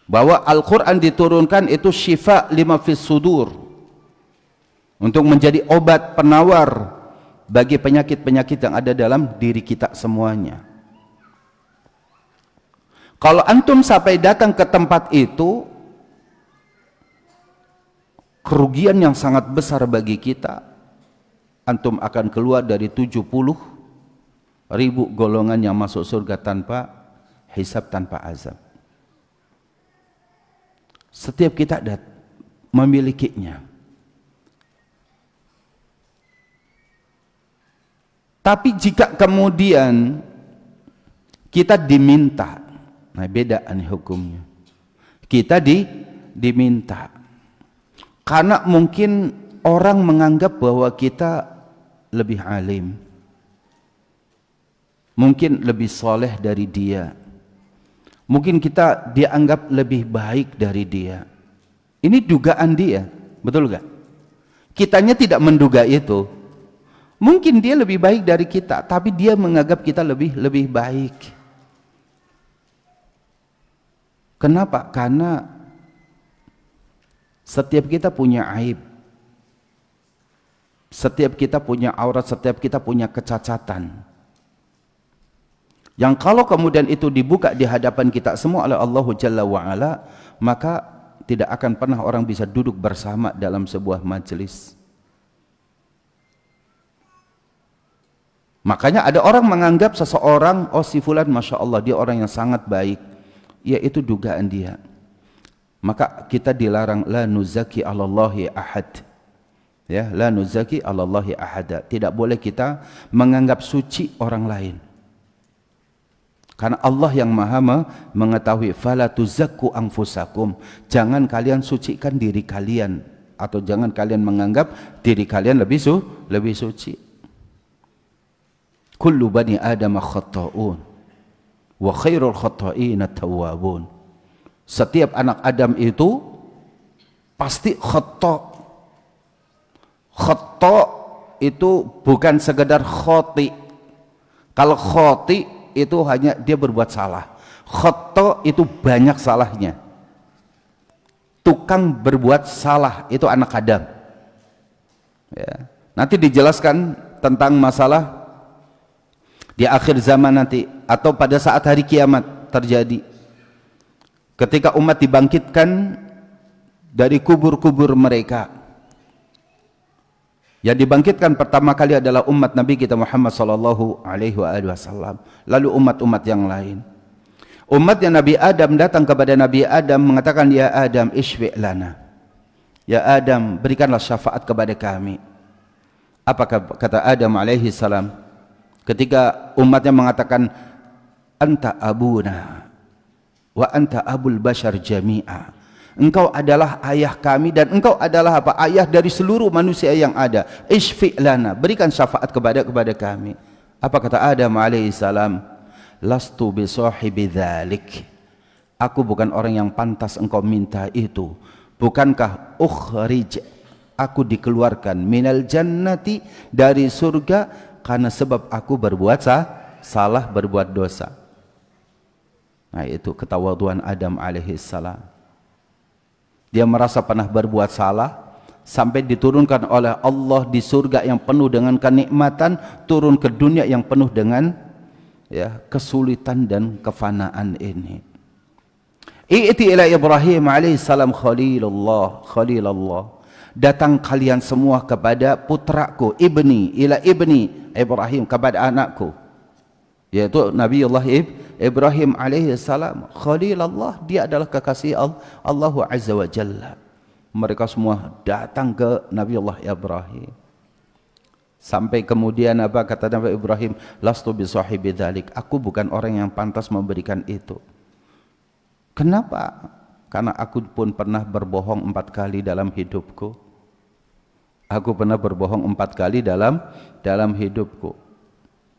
Bahwa Al-Quran diturunkan itu syifa lima fis sudur, untuk menjadi obat penawar bagi penyakit-penyakit yang ada dalam diri kita semuanya. Kalau antum sampai datang ke tempat itu, kerugian yang sangat besar bagi kita. Antum akan keluar dari 70.000 golongan yang masuk surga tanpa hisab, tanpa azab. Setiap kita memilikinya. Tapi jika kemudian kita diminta, nah beda nih hukumnya. Kita diminta. Karena mungkin orang menganggap bahwa kita lebih alim, mungkin lebih soleh dari dia, mungkin kita dianggap lebih baik dari dia. Ini dugaan dia, betul gak? Kitanya tidak menduga itu. Mungkin dia lebih baik dari kita, tapi dia menganggap kita lebih baik. Kenapa? Karena setiap kita punya aib. Setiap kita punya aurat, setiap kita punya kecacatan. Yang kalau kemudian itu dibuka di hadapan kita semua oleh Allah Jalla wa'ala, maka tidak akan pernah orang bisa duduk bersama dalam sebuah majelis. Makanya ada orang menganggap seseorang, oh si fulan Masya Allah dia orang yang sangat baik, yaitu dugaan dia. Maka kita dilarang la nuzaki alallahi ahad, ya, la nuzaki alallahi ahada. Tidak boleh kita menganggap suci orang lain, karena Allah yang maha mengetahui. Fala tuzakku anfusakum, jangan kalian sucikan diri kalian, atau jangan kalian menganggap diri kalian lebih suci. Kullu bani Adam khata'un wa khairul khata'in at-tawwabun. Setiap anak Adam itu pasti khata'. Khata' itu bukan sekedar khoti. Kalau khoti itu hanya dia berbuat salah. Khata' itu banyak salahnya. Tukang berbuat salah itu anak Adam. Ya. Nanti dijelaskan tentang masalah di akhir zaman nanti, atau pada saat hari kiamat terjadi, ketika umat dibangkitkan dari kubur-kubur mereka. Yang dibangkitkan pertama kali adalah umat Nabi kita Muhammad sallallahu alaihi wasallam, lalu umat-umat yang lain. Umatnya Nabi Adam datang kepada Nabi Adam mengatakan, ya Adam ishfi' lana, ya Adam berikanlah syafaat kepada kami. Apa kata Adam alaihi salam ketika umatnya mengatakan, anta abuna wa anta abul bashar jami'a, engkau adalah ayah kami dan engkau adalah apa, ayah dari seluruh manusia yang ada. Ishfi' lana, berikan syafaat kepada kami. Apa kata Adam alaihi salam? Lastu bi sahibi dzalik, aku bukan orang yang pantas engkau minta itu. Bukankah ukhrij, aku dikeluarkan minal jannati, dari surga, karena sebab aku berbuat salah, berbuat dosa. Nah itu ketawaduan Adam alaihissalam. Dia merasa pernah berbuat salah, sampai diturunkan oleh Allah di surga yang penuh dengan kenikmatan, turun ke dunia yang penuh dengan kesulitan dan kefanaan ini. I'ti ila Ibrahim alaihissalam khalilullah, datang kalian semua kepada putraku, ibni Ibrahim, kepada anakku, yaitu Nabiullah Ibrahim alaihi salam. Khalilullah, dia adalah kekasih Allah azza wa jalla. Mereka semua datang ke Nabiullah Ibrahim, sampai kemudian apa kata Nabi Ibrahim? Lastu bi sahibi dzalik, aku bukan orang yang pantas memberikan itu. Kenapa? Karena aku pun pernah berbohong 4 kali dalam hidupku. Aku pernah berbohong 4 kali dalam hidupku.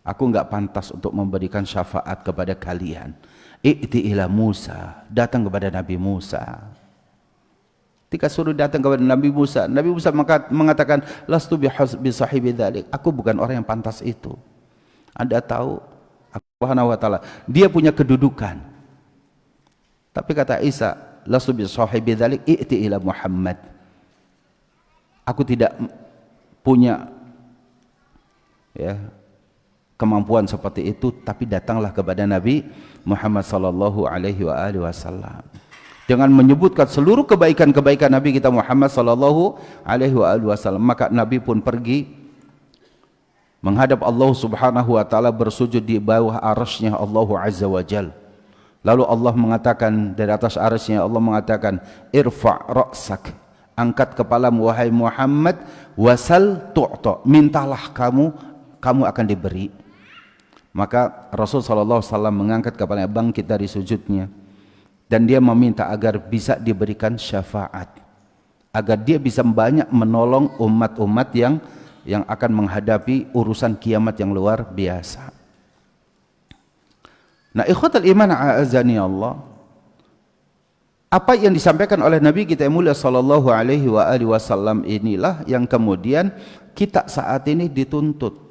Aku enggak pantas untuk memberikan syafaat kepada kalian. I'ti ila Musa, datang kepada Nabi Musa. Ketika suruh datang kepada Nabi Musa mengatakan, lastu bi sahibi dzalik, aku bukan orang yang pantas itu. Anda tahu, Allah Subhanahu wa taala, dia punya kedudukan. Tapi kata Isa, lastu bi sahibi dzalik, i'ti ila Muhammad. Aku tidak punya kemampuan seperti itu, tapi datanglah kepada Nabi Muhammad sallallahu alaihi wasallam dengan menyebutkan seluruh kebaikan-kebaikan Nabi kita Muhammad sallallahu alaihi wasallam. Maka Nabi pun pergi menghadap Allah Subhanahu wa taala, bersujud di bawah arasy-Nya Allah azza wa jal. Lalu Allah mengatakan, dari atas arasy-Nya Allah mengatakan, irfa' ra'sak, angkat kepalamu wahai Muhammad, wasal tu'ta, mintalah kamu akan diberi. Maka Rasul sallallahu alaihi wasallam mengangkat kepalanya, bangkit dari sujudnya, dan dia meminta agar bisa diberikan syafaat, agar dia bisa banyak menolong umat-umat yang akan menghadapi urusan kiamat yang luar biasa. Nah, ikhwatul iman a'azani Allah, apa yang disampaikan oleh Nabi kita yang mulia sallallahu alaihi wasallam inilah yang kemudian kita saat ini dituntut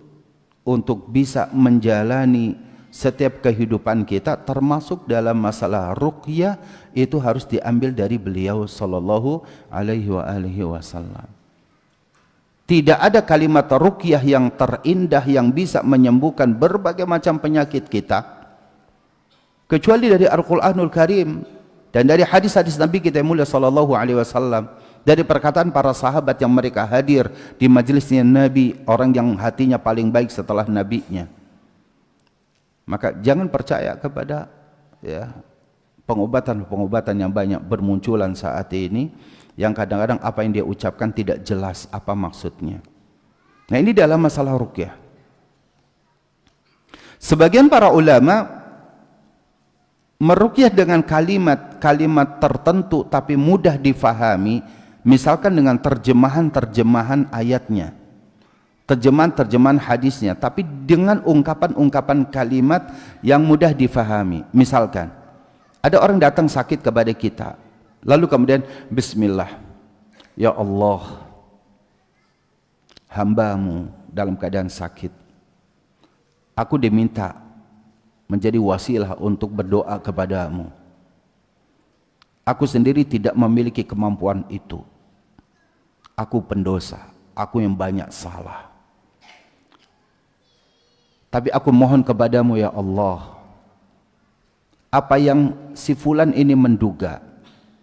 untuk bisa menjalani setiap kehidupan kita, termasuk dalam masalah ruqyah, itu harus diambil dari beliau sallallahu alaihi wasallam. Tidak ada kalimat ruqyah yang terindah yang bisa menyembuhkan berbagai macam penyakit kita kecuali dari Al-Quranul Karim dan dari hadis-hadis Nabi kita yang mulia sallallahu alaihi wasallam, dari perkataan para sahabat yang mereka hadir di majelisnya Nabi, orang yang hatinya paling baik setelah nabinya. Maka jangan percaya kepada pengobatan-pengobatan yang banyak bermunculan saat ini, yang kadang-kadang apa yang dia ucapkan tidak jelas apa maksudnya. Nah, ini dalam masalah ruqyah. Sebagian para ulama meruqyah dengan kalimat-kalimat tertentu tapi mudah difahami, misalkan dengan terjemahan-terjemahan ayatnya, terjemahan-terjemahan hadisnya, tapi dengan ungkapan-ungkapan kalimat yang mudah difahami. Misalkan ada orang datang sakit kepada kita, lalu kemudian bismillah, ya Allah, hamba-Mu dalam keadaan sakit, aku diminta menjadi wasilah untuk berdoa kepadamu. Aku sendiri tidak memiliki kemampuan itu. Aku pendosa, aku yang banyak salah. Tapi aku mohon kepadamu ya Allah, apa yang si fulan ini menduga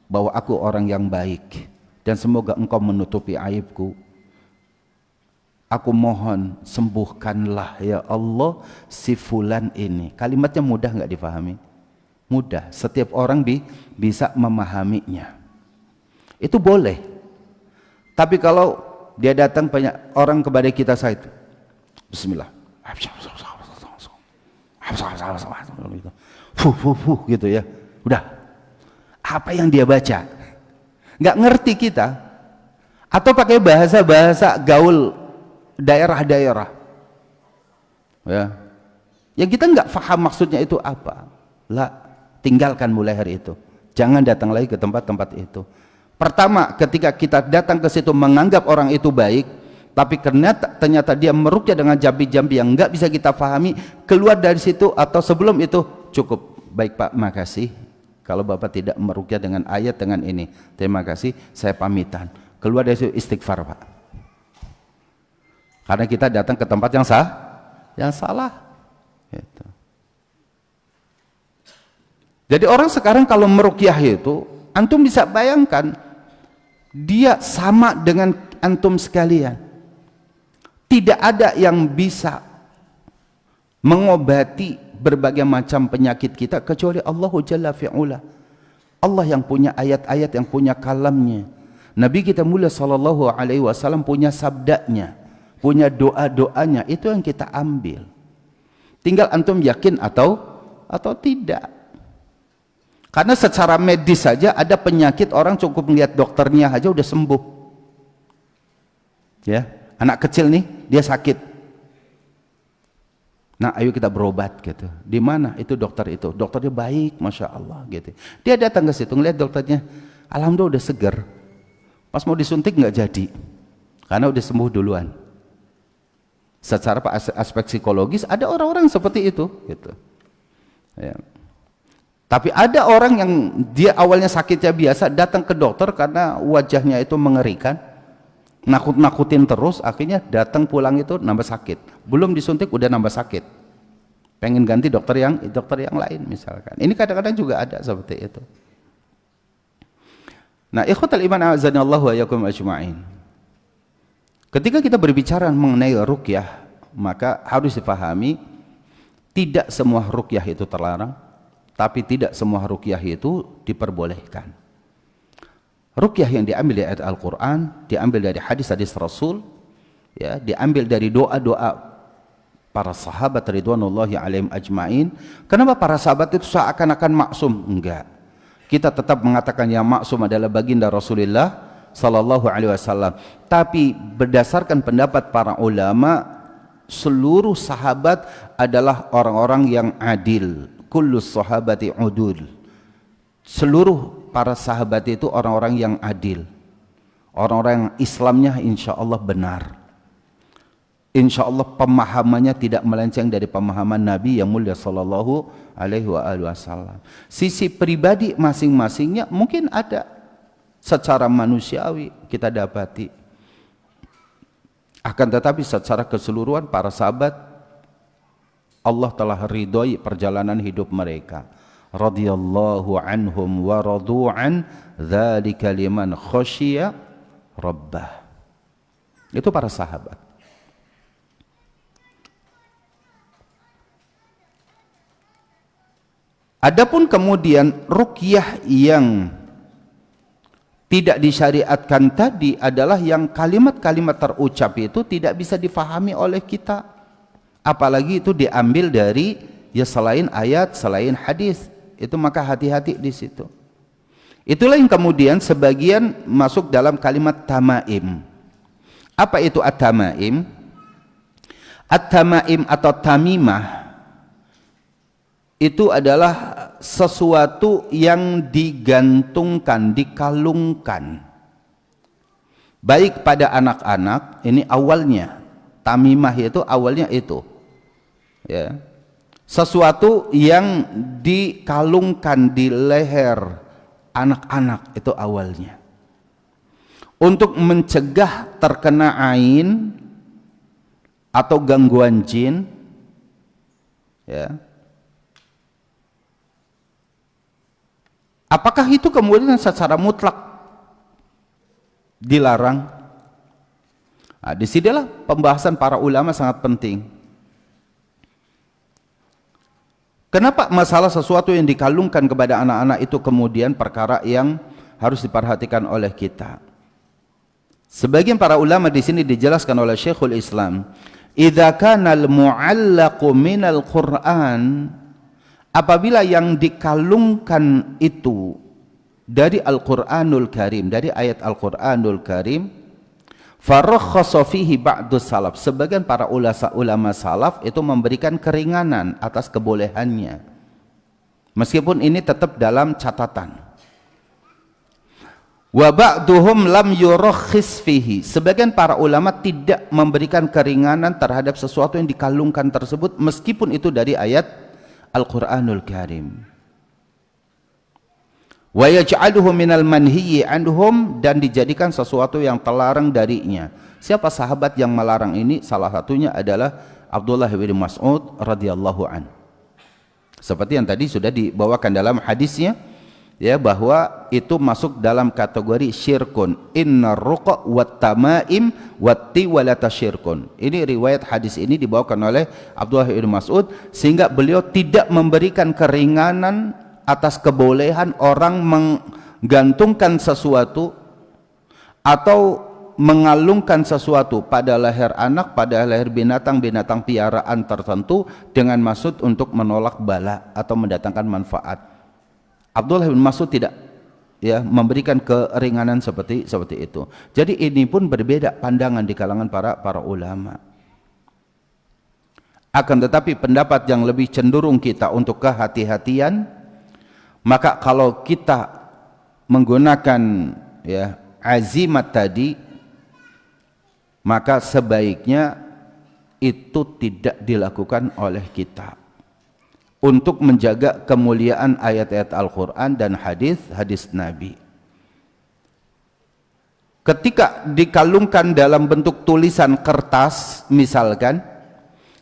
bahwa aku orang yang baik dan semoga engkau menutupi aibku, aku mohon sembuhkanlah ya Allah si fulan ini. Kalimatnya mudah nggak difahami? Mudah. Setiap orang bisa memahaminya. Itu boleh. Tapi kalau dia datang banyak orang kepada kita saat itu, bismillah, gitu ya. Udah. Apa yang dia baca? Nggak ngerti kita. Atau pakai bahasa-bahasa gaul daerah-daerah, ya kita nggak paham maksudnya itu apa. Lah, tinggalkan mulai hari itu, jangan datang lagi ke tempat-tempat itu. Pertama, ketika kita datang ke situ menganggap orang itu baik, tapi ternyata dia meruqyah dengan jambi-jambi yang nggak bisa kita pahami, keluar dari situ atau sebelum itu cukup. Baik Pak, makasih. Kalau Bapak tidak meruqyah dengan ayat dengan ini, terima kasih, saya pamitan. Keluar dari situ istighfar Pak. Karena kita datang ke tempat yang salah. Gitu. Jadi orang sekarang kalau meruqyah itu, antum bisa bayangkan, dia sama dengan antum sekalian. Tidak ada yang bisa mengobati berbagai macam penyakit kita kecuali Allah Jalla fi'ula. Allah yang punya ayat-ayat, yang punya kalamnya. Nabi kita mulia sallallahu alaihi wasallam punya sabdanya, punya doa-doanya, itu yang kita ambil. Tinggal antum yakin atau tidak. Karena secara medis saja ada penyakit orang cukup melihat dokternya aja udah sembuh. Ya, anak kecil nih dia sakit. Nah, ayo kita berobat gitu. Di mana itu dokter itu? Dokternya baik, masya Allah gitu. Dia datang ke situ ngeliat dokternya, alhamdulillah udah seger. Pas mau disuntik nggak jadi, karena udah sembuh duluan. Secara aspek psikologis ada orang-orang seperti itu gitu. Ya. Tapi ada orang yang dia awalnya sakitnya biasa, datang ke dokter karena wajahnya itu mengerikan, nakut-nakutin terus, akhirnya datang pulang itu nambah sakit, belum disuntik udah nambah sakit, pengen ganti dokter yang lain misalkan. Ini kadang-kadang juga ada seperti itu. Nah, ikhwatal iman a'azanallahu wa iyyakum ajma'in. Ketika kita berbicara mengenai ruqyah, maka harus dipahami tidak semua ruqyah itu terlarang, tapi tidak semua ruqyah itu diperbolehkan. Ruqyah yang diambil dari ayat Al-Quran, diambil dari hadis-hadis Rasul, ya, diambil dari doa-doa para sahabat ridwanullahi alaihim ajma'in. Kenapa para sahabat itu seakan-akan maksum? Enggak. Kita tetap mengatakan yang maksum adalah baginda Rasulullah sallallahu alaihi wasallam. Tapi berdasarkan pendapat para ulama, seluruh sahabat adalah orang-orang yang adil. Kullus sahabati udul. Seluruh para sahabat itu orang-orang yang adil, orang-orang yang Islamnya insya Allah benar, insya Allah pemahamannya tidak melenceng dari pemahaman Nabi yang mulia sallallahu alaihi wasallam. Sisi pribadi masing-masingnya mungkin ada, secara manusiawi kita dapati, akan tetapi secara keseluruhan para sahabat Allah telah ridhoi perjalanan hidup mereka. radhiyallahu anhum wa radu'an dzalika liman khasyiya rabbah. Itu para sahabat. Adapun kemudian ruqyah yang tidak disyariatkan tadi adalah yang kalimat-kalimat terucap itu tidak bisa difahami oleh kita, apalagi itu diambil dari ya selain ayat, selain hadis. Itu maka hati-hati di situ. Itulah yang kemudian sebagian masuk dalam kalimat tamaim. Apa itu at-tamaim? At-tamaim atau tamimah itu adalah sesuatu yang digantungkan, dikalungkan, baik pada anak-anak. Ini awalnya tamimah, itu awalnya itu ya, sesuatu yang dikalungkan di leher anak-anak, itu awalnya untuk mencegah terkena ain atau gangguan jin ya. Apakah itu kemudian secara mutlak dilarang? Nah, disinilah pembahasan para ulama sangat penting. Kenapa masalah sesuatu yang dikalungkan kepada anak-anak itu kemudian perkara yang harus diperhatikan oleh kita? Sebagian para ulama di sini dijelaskan oleh Syekhul Islam, idza kana al-mu'allaqu minal Qur'an, apabila yang dikalungkan itu dari Al-Qur'anul Karim, dari ayat Al-Qur'anul Karim, farakhasa fihi ba'dus salaf, sebagian para ulama salaf itu memberikan keringanan atas kebolehannya, meskipun ini tetap dalam catatan. Wa ba'duhum lam yurakhis fihi, sebagian para ulama tidak memberikan keringanan terhadap sesuatu yang dikalungkan tersebut, meskipun itu dari ayat Al-Qur'anul Karim. Wa yaj'aluhu minal manhiyyi anhum, dan dijadikan sesuatu yang terlarang darinya. Siapa sahabat yang melarang ini? Salah satunya adalah Abdullah bin Mas'ud radhiyallahu an. Seperti yang tadi sudah dibawakan dalam hadisnya ya, bahwa itu masuk dalam kategori syirkun. Innar ruqa wat tamaim wat tiwalata syirkun. Ini riwayat hadis ini dibawakan oleh Abdullah bin Mas'ud, sehingga beliau tidak memberikan keringanan atas kebolehan orang menggantungkan sesuatu atau mengalungkan sesuatu pada leher anak, pada leher binatang-binatang piaraan tertentu dengan maksud untuk menolak bala atau mendatangkan manfaat. Abdullah bin Mas'ud tidak ya memberikan keringanan seperti itu. Jadi ini pun berbeda pandangan di kalangan para ulama. Akan tetapi pendapat yang lebih cenderung kita untuk kehati-hatian, maka kalau kita menggunakan ya azimat tadi, maka sebaiknya itu tidak dilakukan oleh kita untuk menjaga kemuliaan ayat-ayat Al-Quran dan hadis-hadis Nabi. Ketika dikalungkan dalam bentuk tulisan kertas, misalkan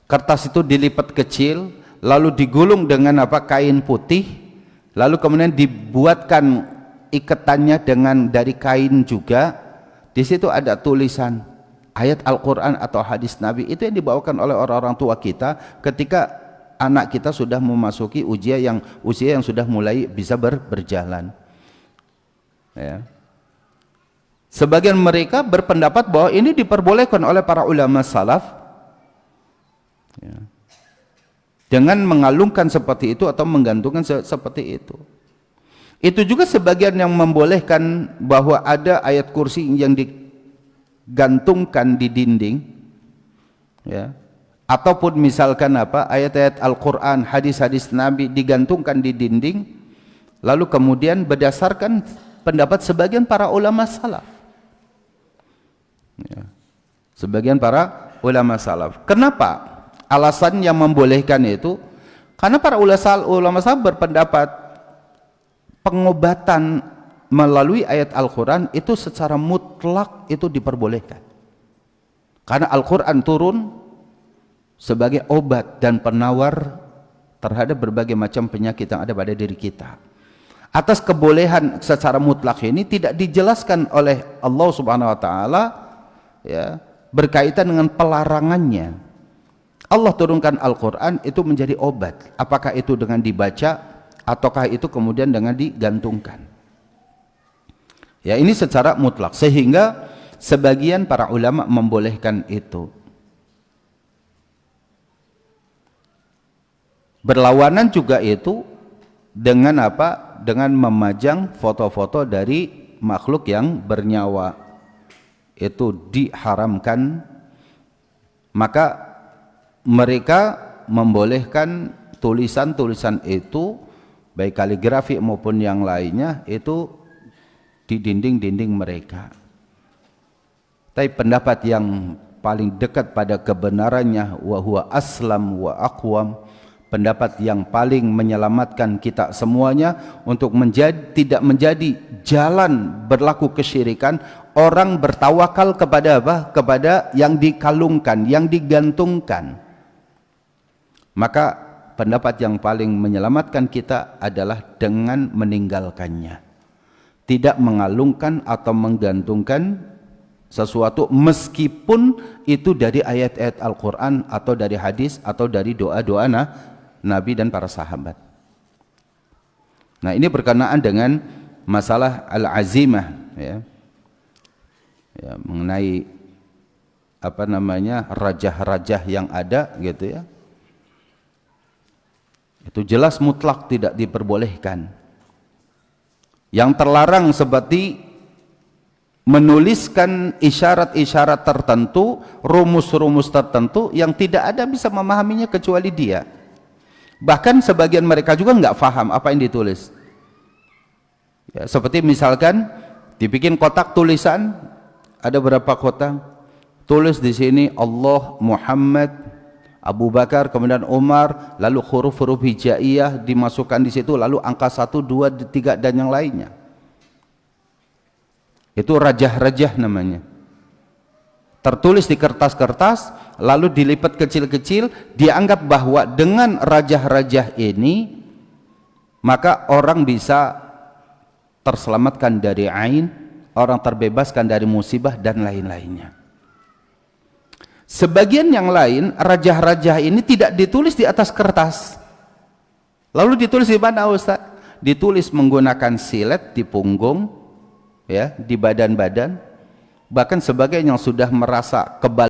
kertas itu dilipat kecil, lalu digulung dengan kain putih, lalu kemudian dibuatkan ikatannya dari kain juga, di situ ada tulisan ayat Al-Quran atau hadis Nabi. Itu yang dibawakan oleh orang-orang tua kita ketika anak kita sudah memasuki usia yang sudah mulai bisa berjalan ya. Sebagian mereka berpendapat bahwa ini diperbolehkan oleh para ulama salaf ya, dengan mengalungkan seperti itu atau menggantungkan seperti itu. Itu juga sebagian yang membolehkan bahwa ada ayat kursi yang digantungkan di dinding ya, ataupun misalkan ayat-ayat Al-Quran, hadis-hadis Nabi digantungkan di dinding, lalu kemudian berdasarkan pendapat sebagian para ulama salaf ya, sebagian para ulama salaf. Kenapa alasan yang membolehkan itu? Karena para ulama salaf berpendapat pengobatan melalui ayat Al-Quran itu secara mutlak itu diperbolehkan, karena Al-Quran turun sebagai obat dan penawar terhadap berbagai macam penyakit yang ada pada diri kita. Atas kebolehan secara mutlak ini tidak dijelaskan oleh Allah Subhanahu wa taala ya, berkaitan dengan pelarangannya. Allah turunkan Al-Qur'an itu menjadi obat. Apakah itu dengan dibaca ataukah itu kemudian dengan digantungkan? Ya, ini secara mutlak sehingga sebagian para ulama membolehkan itu. Berlawanan juga itu dengan apa? Dengan memajang foto-foto dari makhluk yang bernyawa. Itu diharamkan. Maka mereka membolehkan tulisan-tulisan itu, baik kaligrafi maupun yang lainnya, itu di dinding-dinding mereka. Tapi pendapat yang paling dekat pada kebenarannya, wa huwa aslam wa aqwam, pendapat yang paling menyelamatkan kita semuanya untuk tidak menjadi jalan berlaku kesyirikan, orang bertawakal kepada apa? Kepada yang dikalungkan, yang digantungkan. Maka pendapat yang paling menyelamatkan kita adalah dengan meninggalkannya. Tidak mengalungkan atau menggantungkan sesuatu meskipun itu dari ayat-ayat Al-Quran atau dari hadis atau dari doa-doa Nabi dan para sahabat. Nah, ini berkenaan dengan masalah al-azimah ya. Ya, mengenai apa namanya rajah-rajah yang ada gitu ya. Itu jelas mutlak tidak diperbolehkan. Yang terlarang seperti menuliskan isyarat-isyarat tertentu, rumus-rumus tertentu yang tidak ada bisa memahaminya kecuali dia. Bahkan sebagian mereka juga nggak paham apa yang ditulis. Ya, seperti misalkan dibikin kotak tulisan, ada berapa kotak, tulis di sini Allah, Muhammad, Abu Bakar, kemudian Umar, lalu huruf-huruf hijaiyah dimasukkan di situ, lalu angka 1, 2, 3 dan yang lainnya. Itu rajah-rajah namanya. Tertulis di kertas-kertas, lalu dilipat kecil-kecil, dianggap bahwa dengan rajah-rajah ini maka orang bisa terselamatkan dari ain, orang terbebaskan dari musibah dan lain-lainnya. Sebagian yang lain, rajah-rajah ini tidak ditulis di atas kertas. Lalu ditulis di mana, Ustaz? Ditulis menggunakan silet di punggung, ya, di badan-badan. Bahkan sebagian yang sudah merasa kebal